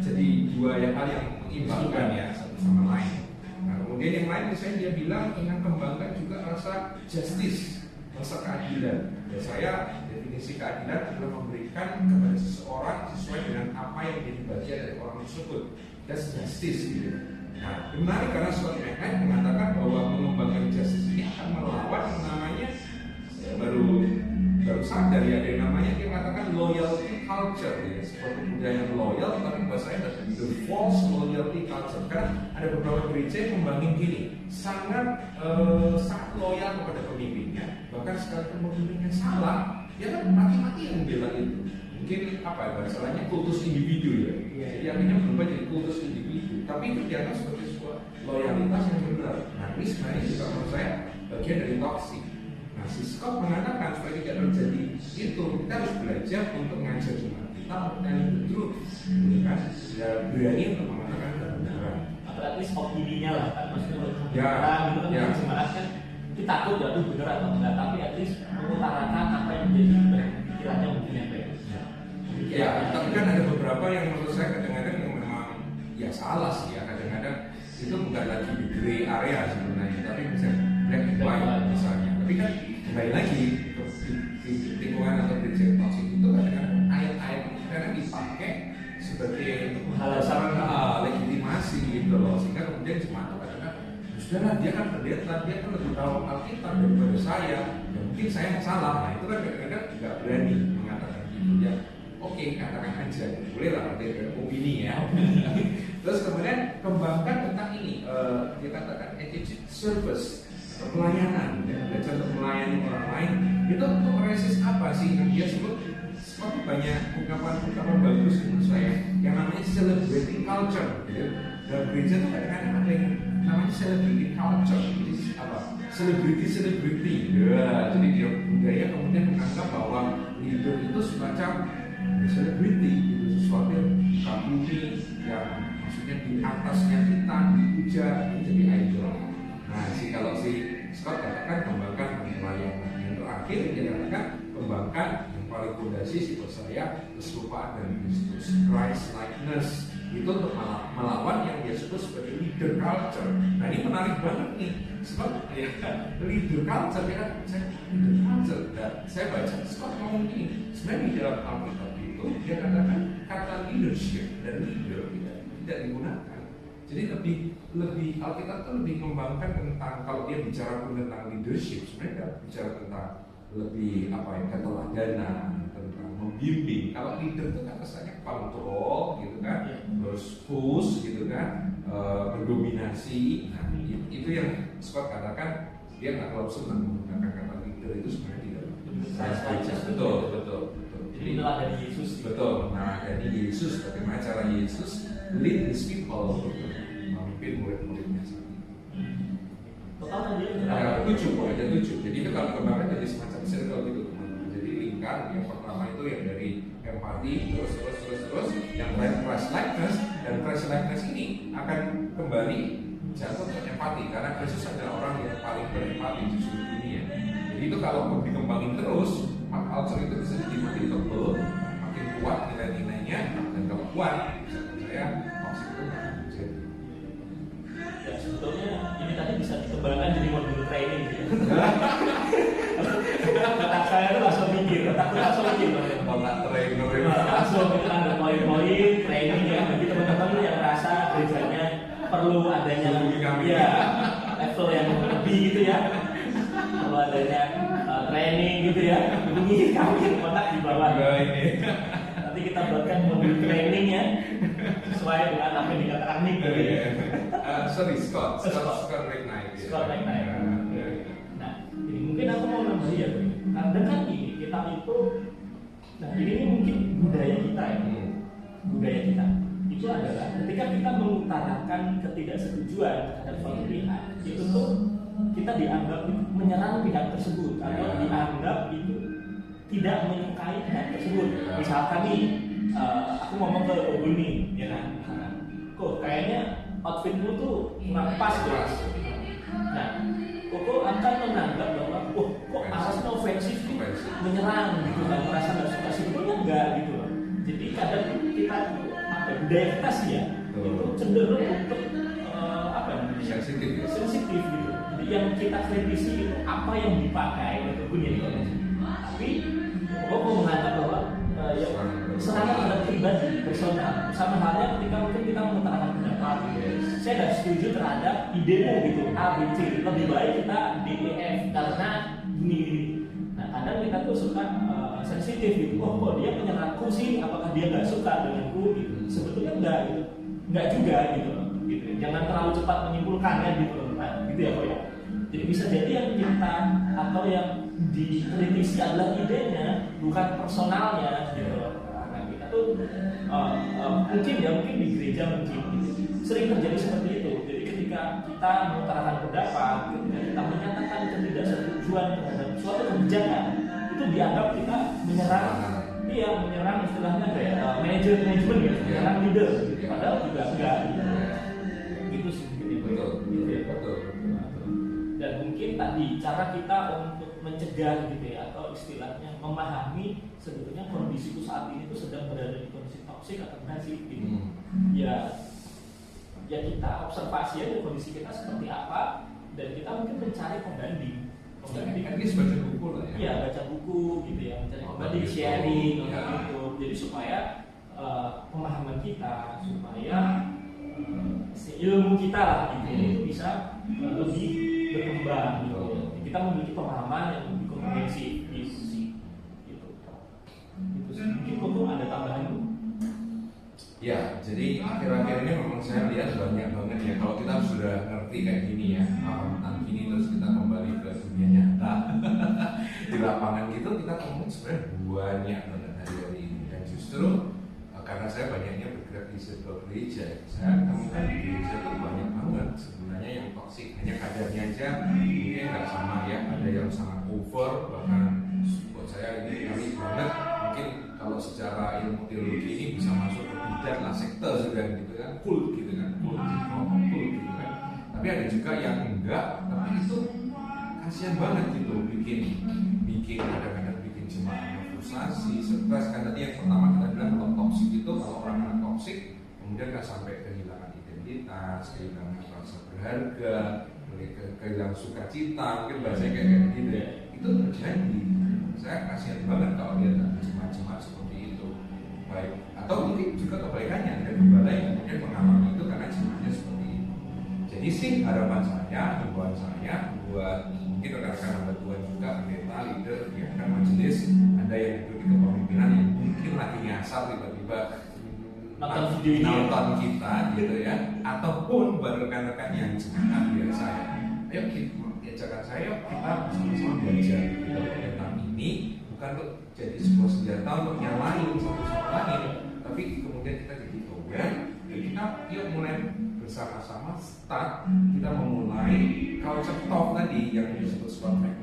Speaker 2: jadi dua hal yang mengimbangkan ya satu sama lain. Nah kemudian yang lain misalnya dia bilang ingin kembangkan juga rasa justice, rasa keadilan. Ya, saya definisi keadilan adalah memberikan kepada seseorang sesuai dengan apa yang menjadi bagian dari orang tersebut. That's justice gitu. Nah, menarik karena Scott McKnight mengatakan bahwa mengembangkan justice ini akan melawan yang namanya baru sadar ya, ada yang namanya dia mengatakan loyalty culture ya, seperti budaya yang loyal tapi bahasanya the false loyalty culture. Karena ada beberapa gereja yang membangun gini, sangat loyal kepada pemimpinnya, bahkan sekalipun pemimpinnya salah, dia kan mati-mati yang membela itu. Mungkin bahasanya kultus individu ya. Jadi akhirnya berubah jadi kultus individu, tapi itu dianggap sebagai sebuah loyalitas yang benar. Nah ini sebenarnya juga menurut saya bagian dari toksik. Nah si Scott mengatakan supaya tidak terjadi itu, kita harus belajar untuk mengajar jemaat kita mengenai the truth, kan? Dan berani untuk mengatakan kebenaran.
Speaker 1: Apalagi opininya lah kan, maksudnya
Speaker 2: kebenaran
Speaker 1: gitu kan
Speaker 2: ya.
Speaker 1: Jemaat kan kita takut ya tuh benar atau enggak, tapi at least mengutarakan apa yang menjadi pikirannya mungkin yang baik.
Speaker 2: Ya, tapi kan ada beberapa yang menurut saya kadang-kadang yang memang ya salah sih ya, kadang-kadang itu bukan lagi di gray area sebenarnya, tapi misalnya black and white misalnya. Tapi kan kembali lagi ke lingkungan atau gereja toksik sebagai alasan legitimasi gitu loh, sehingga kemudian jemaat kadang-kadang sudahlah dia kan pendeta, dia kan lebih tahu Alkitab daripada saya, ya mungkin saya yang salah. Nah itu kan kadang-kadang nggak berani mengatakan gitu ya. Oke, katakan aja, boleh lah ada opini ya. Terus kemudian kembangkan tentang ini, dia katakan attitude service, pelayanan, ya, belajar untuk melayani orang lain. Itu untuk resist apa sih yang dia sebut? Seperti banyak ungkapan-ungkapan bagus menurut saya yang namanya celebrating culture. Gitu. Dalam gereja itu kadang-kadang ada yang namanya celebrating culture. Jadi apa? Celebrity. Ya, jadi dia budaya kemudian menganggap bahwa leader itu semacam celebrity, gitu, sesuatu yang kagumi, yang maksudnya di atasnya kita dipuja, menjadi idol. Nah, kalau si Scott katakan kembangkan pelayanan. Yang terakhir dia katakan kembangkan yang paling fondasi si percaya keserupaan dan Kristus, Christ likeness. Itu untuk melawan yang dia sebut sebagai leader culture. Nah ini menarik banget nih, sebab ya leader culture ya, leader culture. Dan saya baca Scott ngomong ini, sebenarnya di dalam Alkitab itu dia katakan kata leadership dan leader tidak digunakan. Jadi lebih Alkitab itu lebih mengembangkan tentang, kalau dia bicara pun tentang leadership, sebenarnya bicara tentang lebih apa yang keteladanan, tentang membimbing. Kalau leader itu kan kesannya kontrol gitu kan, terus push gitu kan, mendominasi. Nah itu yang Scott katakan dia nggak terlalu senang menggunakan kata leader itu sebenarnya tidak. Betul.
Speaker 1: Jadi itulah dari Yesus.
Speaker 2: Betul. Nah dari Yesus, bagaimana cara Yesus lead his people, memimpin murid-muridnya.
Speaker 1: Total tadi
Speaker 2: ada 7. Jadi itu kalau kemarin jadi semacam circle gitu teman-teman. Jadi lingkar yang pertama itu yang dari empati terus. Yang Christ likeness, dan Christ likeness ini akan kembali jatuh ke empati karena Kristus adalah orang yang paling berempati di seluruh dunia. Jadi itu kalau dikembangin terus, maka culture itu bisa jadi makin tebal, makin kuat nilai-nilainya, dan kalau kuat bisa percaya maksud itu akan terjadi.
Speaker 1: Ya sebetulnya ini tadi bisa dikembangkan jadi modul training gitu. Otak saya tuh langsung mikir. Langsung kita ada poin-poin training ya bagi teman-teman yang merasa gerejanya perlu adanya ya level yang lebih gitu ya, perlu adanya training gitu ya. Hubungi kami kontak di bawah ini. Nanti kita buatkan modul training ya sesuai dengan apa yang dikatakan Nick gitu ya.
Speaker 2: Scott McKnight.
Speaker 1: Nah, ini mungkin aku mau nambah ya, karena kan ini kita itu, nah ini mungkin budaya kita ya, budaya kita itu adalah ketika kita mengutarakan ketidaksetujuan terhadap suatu pihak, itu tuh kita dianggap menyerang pihak tersebut atau dianggap itu tidak menyukai pihak tersebut. Misalkan nih, aku ngomong ke Oguni, ya kan, kok kayaknya outfitmu tuh kurang pas tuh. Nah, Koko akan menganggap bahwa, kok alasnya ofensif sih, menyerang gitu kan, merasa nggak suka, sebetulnya enggak gitu loh. Jadi kadang kita budaya kita sih ya, itu cenderung untuk sensitif gitu. Jadi yang kita kritisi itu apa yang dipakai oleh Koko gitu. Tapi Koko menganggap bahwa serangan terhadap pribadi personal, sama halnya ketika mungkin kita mengutarakan pendapat, saya tidak setuju terhadap idemu gitu A, B, C, lebih baik kita D, E, F karena gini. Nah kadang kita tuh suka sensitif gitu, kok dia menyerangku sih, apakah dia nggak suka denganku gitu. Sebetulnya enggak juga gitu. Jangan terlalu cepat menyimpulkan ya gitu. Nah gitu ya kok ya. Jadi bisa jadi yang kita atau yang dikritisi adalah idenya, bukan personalnya gitu. Nah kita tuh mungkin di gereja mungkin sering terjadi seperti itu. Jadi ketika kita mengutarakan pendapat, ketika kita menyatakan ketidaksetujuan terhadap suatu kebijakan, itu dianggap kita menyerang istilahnya kayak manajemen ya, menyerang leader gitu. Padahal juga enggak gitu sih. Betul. Dan mungkin tadi cara kita untuk mencegah gitu ya, atau istilahnya memahami sebetulnya kondisiku saat ini itu sedang berada di kondisi toksik atau enggak sih gitu. Ya kita observasi aja kondisi kita seperti apa, dan kita mungkin mencari pembanding.
Speaker 2: At least baca buku lah ya.
Speaker 1: Iya, baca buku gitu ya, mencari pembanding, sharing gitu. Jadi supaya pemahaman kita supaya ilmu kita lah gitu ya, itu bisa lebih berkembang gitu ya. Kita memiliki pemahaman yang lebih komprehensif gitu sih. Gitu sih. Mungkin kok ada tambahan tuh?
Speaker 2: Ya, jadi akhir-akhir ini memang saya lihat banyak banget ya. Kalau kita sudah ngerti kayak gini ya, tentang gini terus kita kembali ke dunia nyata di lapangan gitu, kita ketemu sebenarnya banyak banget hari-hari ini. Dan justru karena saya banyaknya bergerak di sektor gereja, saya temukan di gereja itu banyak banget sebenarnya yang toksik. Hanya kadarnya aja mungkin nggak sama ya. Ada yang sangat over, bahkan buat saya ini ngeri banget. Mungkin kalau secara ilmu teologi ini bisa masuk ke bidang lah, sekte sudah gitu kan, kult gitu kan, kult gitu kan. Tapi ada juga yang enggak, tapi itu kasihan banget gitu, bikin kadang-kadang bikin jemaah frustasi, stres. Kan tadi yang pertama kita bilang kalau toksik itu, kalau orang yang toksik kemudian nggak sampai kehilangan identitas, kehilangan rasa berharga, kehilangan sukacita, mungkin bahasanya kayak gitu ya. Itu terjadi. Saya kasihan banget kalau lihat ada jemaat-jemaat seperti itu. Baik, atau mungkin juga kebalikannya, ada gembala yang kemudian mengalami itu karena jemaatnya seperti itu. Jadi sih harapan saya, himbauan saya buat mungkin rekan-rekan hamba Tuhan juga, pendeta, leader, ya kan majelis, ada yang duduk di kepemimpinan yang mungkin lagi nyasar tiba-tiba nonton kita gitu ya, ataupun buat rekan-rekan yang jemaat biasa ya. Ayo ajakan saya, kita sama-sama belajar tentang ini, bukan untuk jadi sebuah senjata untuk nyalain satu sama lain, tapi kemudian kita jadi aware dan kita yuk mulai bersama-sama start, kita memulai culture talk tadi yang disebut sebagai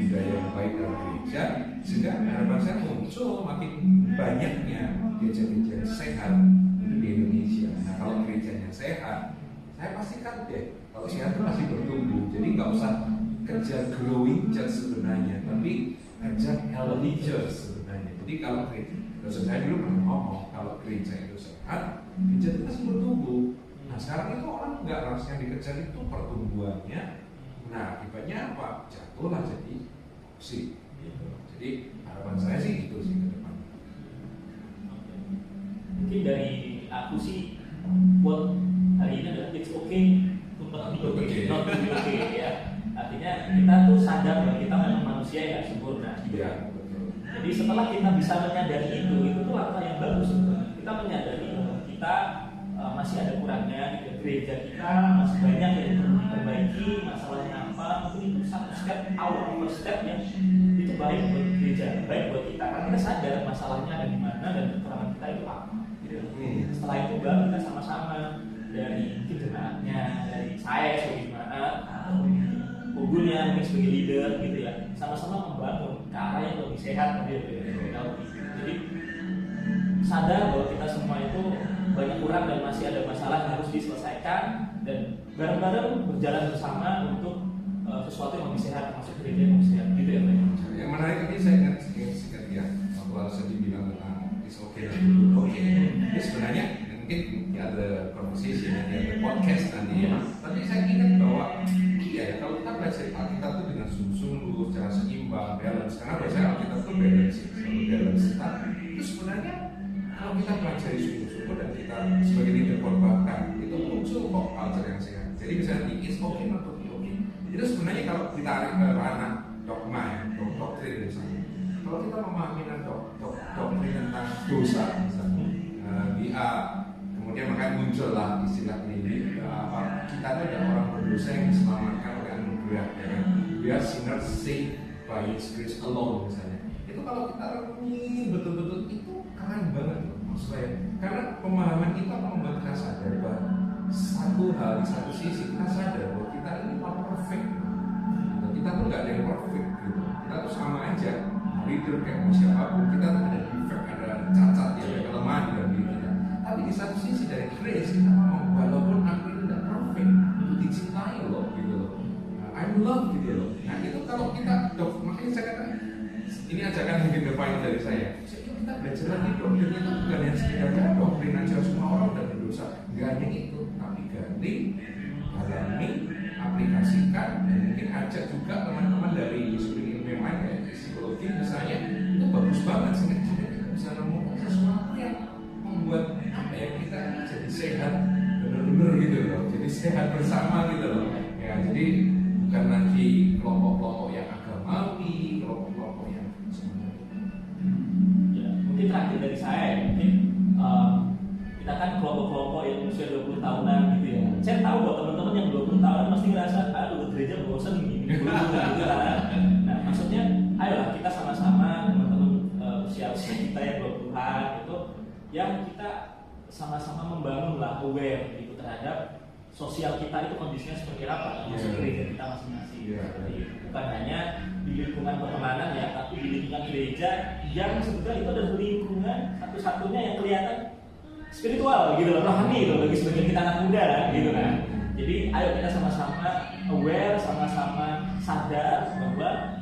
Speaker 2: budaya yang baik dalam gereja, sehingga harapan saya muncul makin banyaknya gereja-gereja yang sehat di Indonesia. Nah kalau gerejanya sehat, saya pastikan deh kalau sehat itu pasti bertumbuh. Jadi nggak usah kejar growing church sebenarnya, tapi kejar healthy church sebenarnya. Jadi kalau gereja, saya dulu pernah ngomong kalau gereja itu sehat, gereja itu pasti bertumbuh. Nah sekarang itu orang nggak rasanya dikejar itu pertumbuhannya. Nah akibatnya apa? Jatuhlah jadi toksik. Jadi harapan saya sih itu sih ke depan.
Speaker 1: Mungkin dari aku sih buat hari ini adalah it's okay to not be okay, not to be okay ya. Artinya kita tuh sadar bahwa kita memang manusia yang sempurna.
Speaker 2: Iya, betul.
Speaker 1: Jadi setelah kita bisa menyadari itu tuh langkah yang bagus. Kita menyadari bahwa kita masih ada kurangnya di gereja kita, masih banyak yang perlu diperbaiki, masalahnya apa, mungkin itu satu step awal, first step yang itu baik buat gereja, baik buat kita. Karena kita sadar masalahnya ada di mana dan kekurangan kita itu apa. Gitu. Setelah itu baru kita sama-sama dari jemaatnya, dari saya sebagai jemaat, kubunya mungkin sebagai leader gitu ya, sama-sama membangun ke arah yang lebih sehat gitu ya. Jadi sadar bahwa kita semua itu banyak kurang dan masih ada masalah yang harus diselesaikan, dan bareng-bareng berjalan bersama untuk sesuatu yang lebih sehat, masuk gereja yang lebih sehat gitu ya Pak.
Speaker 2: Yang menarik tadi saya ingat ya, waktu Alsa dibilang tentang it's okay dan itu oke. Ini sebenarnya mungkin ya ada conversation, ya ada podcast nanti ya. Tapi saya ingat bahwa iya ya, kalau kita belajar Alkitab itu dengan sungguh-sungguh, secara seimbang, balance. Karena biasanya Alkitab itu balance, selalu balance. Itu sebenarnya kalau kita pelajari sungguh-sungguh dan kita sebagai leader khotbahkan, itu muncul kok culture yang sehat. Jadi misalnya it's okay not to be okay. Itu sebenarnya kalau ditarik ke ranah dogma ya, doktrin misalnya. Kalau kita memahami doktrin tentang dosa misalnya, kemudian makanya muncullah istilah ini, kita itu ada orang berdosa yang diselamatkan oleh anugerah, ya kan? We are sinners saved by His grace alone misalnya. Itu kalau kita renungi betul-betul itu keren banget loh maksud saya. Karena pemahaman kita membuat kita sadar bahwa satu hal, di satu sisi kita sadar bahwa kita ini not perfect. Kita tuh nggak ada yang perfect gitu. Kita tuh sama aja. Leader kayak mau siapapun, kita tuh ada defect, ada cacat, ya, ada kelemahan di dalam diri kita. Tapi di satu sisi dari grace kita mau walaupun aku itu tidak perfect, itu dicintai loh gitu loh. I'm love gitu loh. Nah itu kalau kita makanya saya katakan ini ajakan mungkin depan dari saya. Kita belajar lagi doktrin itu bukan hanya sekedar doktrin aja semua orang udah berdosa. Gak hanya itu, tapi ganti, dalami, aplikasikan, dan mungkin ajak juga teman-teman dari disiplin ilmu yang lain kayak psikologi misalnya, itu bagus banget sehingga kita bisa menemukan sesuatu yang membuat apa ya kita sehat bener-bener gitu loh. Jadi sehat bersama gitu loh. Ya, jadi bukan lagi kelompok-kelompok yang agamawi, kelompok-kelompok yang
Speaker 1: Ya, mungkin terakhir dari saya ya, mungkin kita kan kelompok-kelompok yang usia 20 tahunan gitu ya. Saya tahu bahwa teman-teman yang 20 tahunan pasti ngerasa aduh gereja bosan gini gitu kan. Nah, maksudnya ayolah kita sama-sama teman-teman usia-usia kita yang 20-an itu yang kita sama-sama membangun lah aware gitu terhadap sosial kita itu kondisinya seperti apa, masuk gereja kita masing-masing. Seperti itu. Bukan hanya di lingkungan pertemanan ya, tapi di lingkungan gereja yang sebetulnya itu adalah lingkungan satu-satunya yang kelihatan spiritual gitu loh, rohani gitu bagi sebagian kita anak muda kan, gitu kan. Jadi ayo kita sama-sama aware, sama-sama sadar bahwa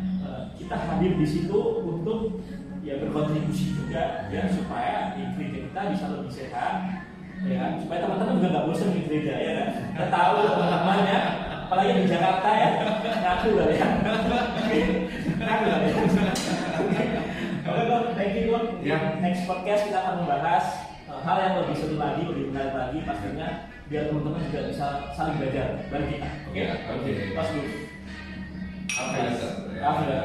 Speaker 1: kita hadir di situ untuk ya berkontribusi juga ya supaya di gereja kita bisa lebih sehat ya kan, supaya teman-teman juga nggak bosan di gereja ya kan. Kita tahu teman-teman ya, apalagi di Jakarta ya, ngaku lah ya. Ngaku lah ya. Oke Bang, thank you Bang.
Speaker 2: Ya.
Speaker 1: Next podcast kita akan membahas hal yang lebih seru lagi, lebih menarik lagi pastinya, biar teman-teman juga bisa saling belajar dari kita. Oke?
Speaker 2: Ya, oke.
Speaker 1: Pas dulu.
Speaker 2: Apa ya?
Speaker 1: Apa ya?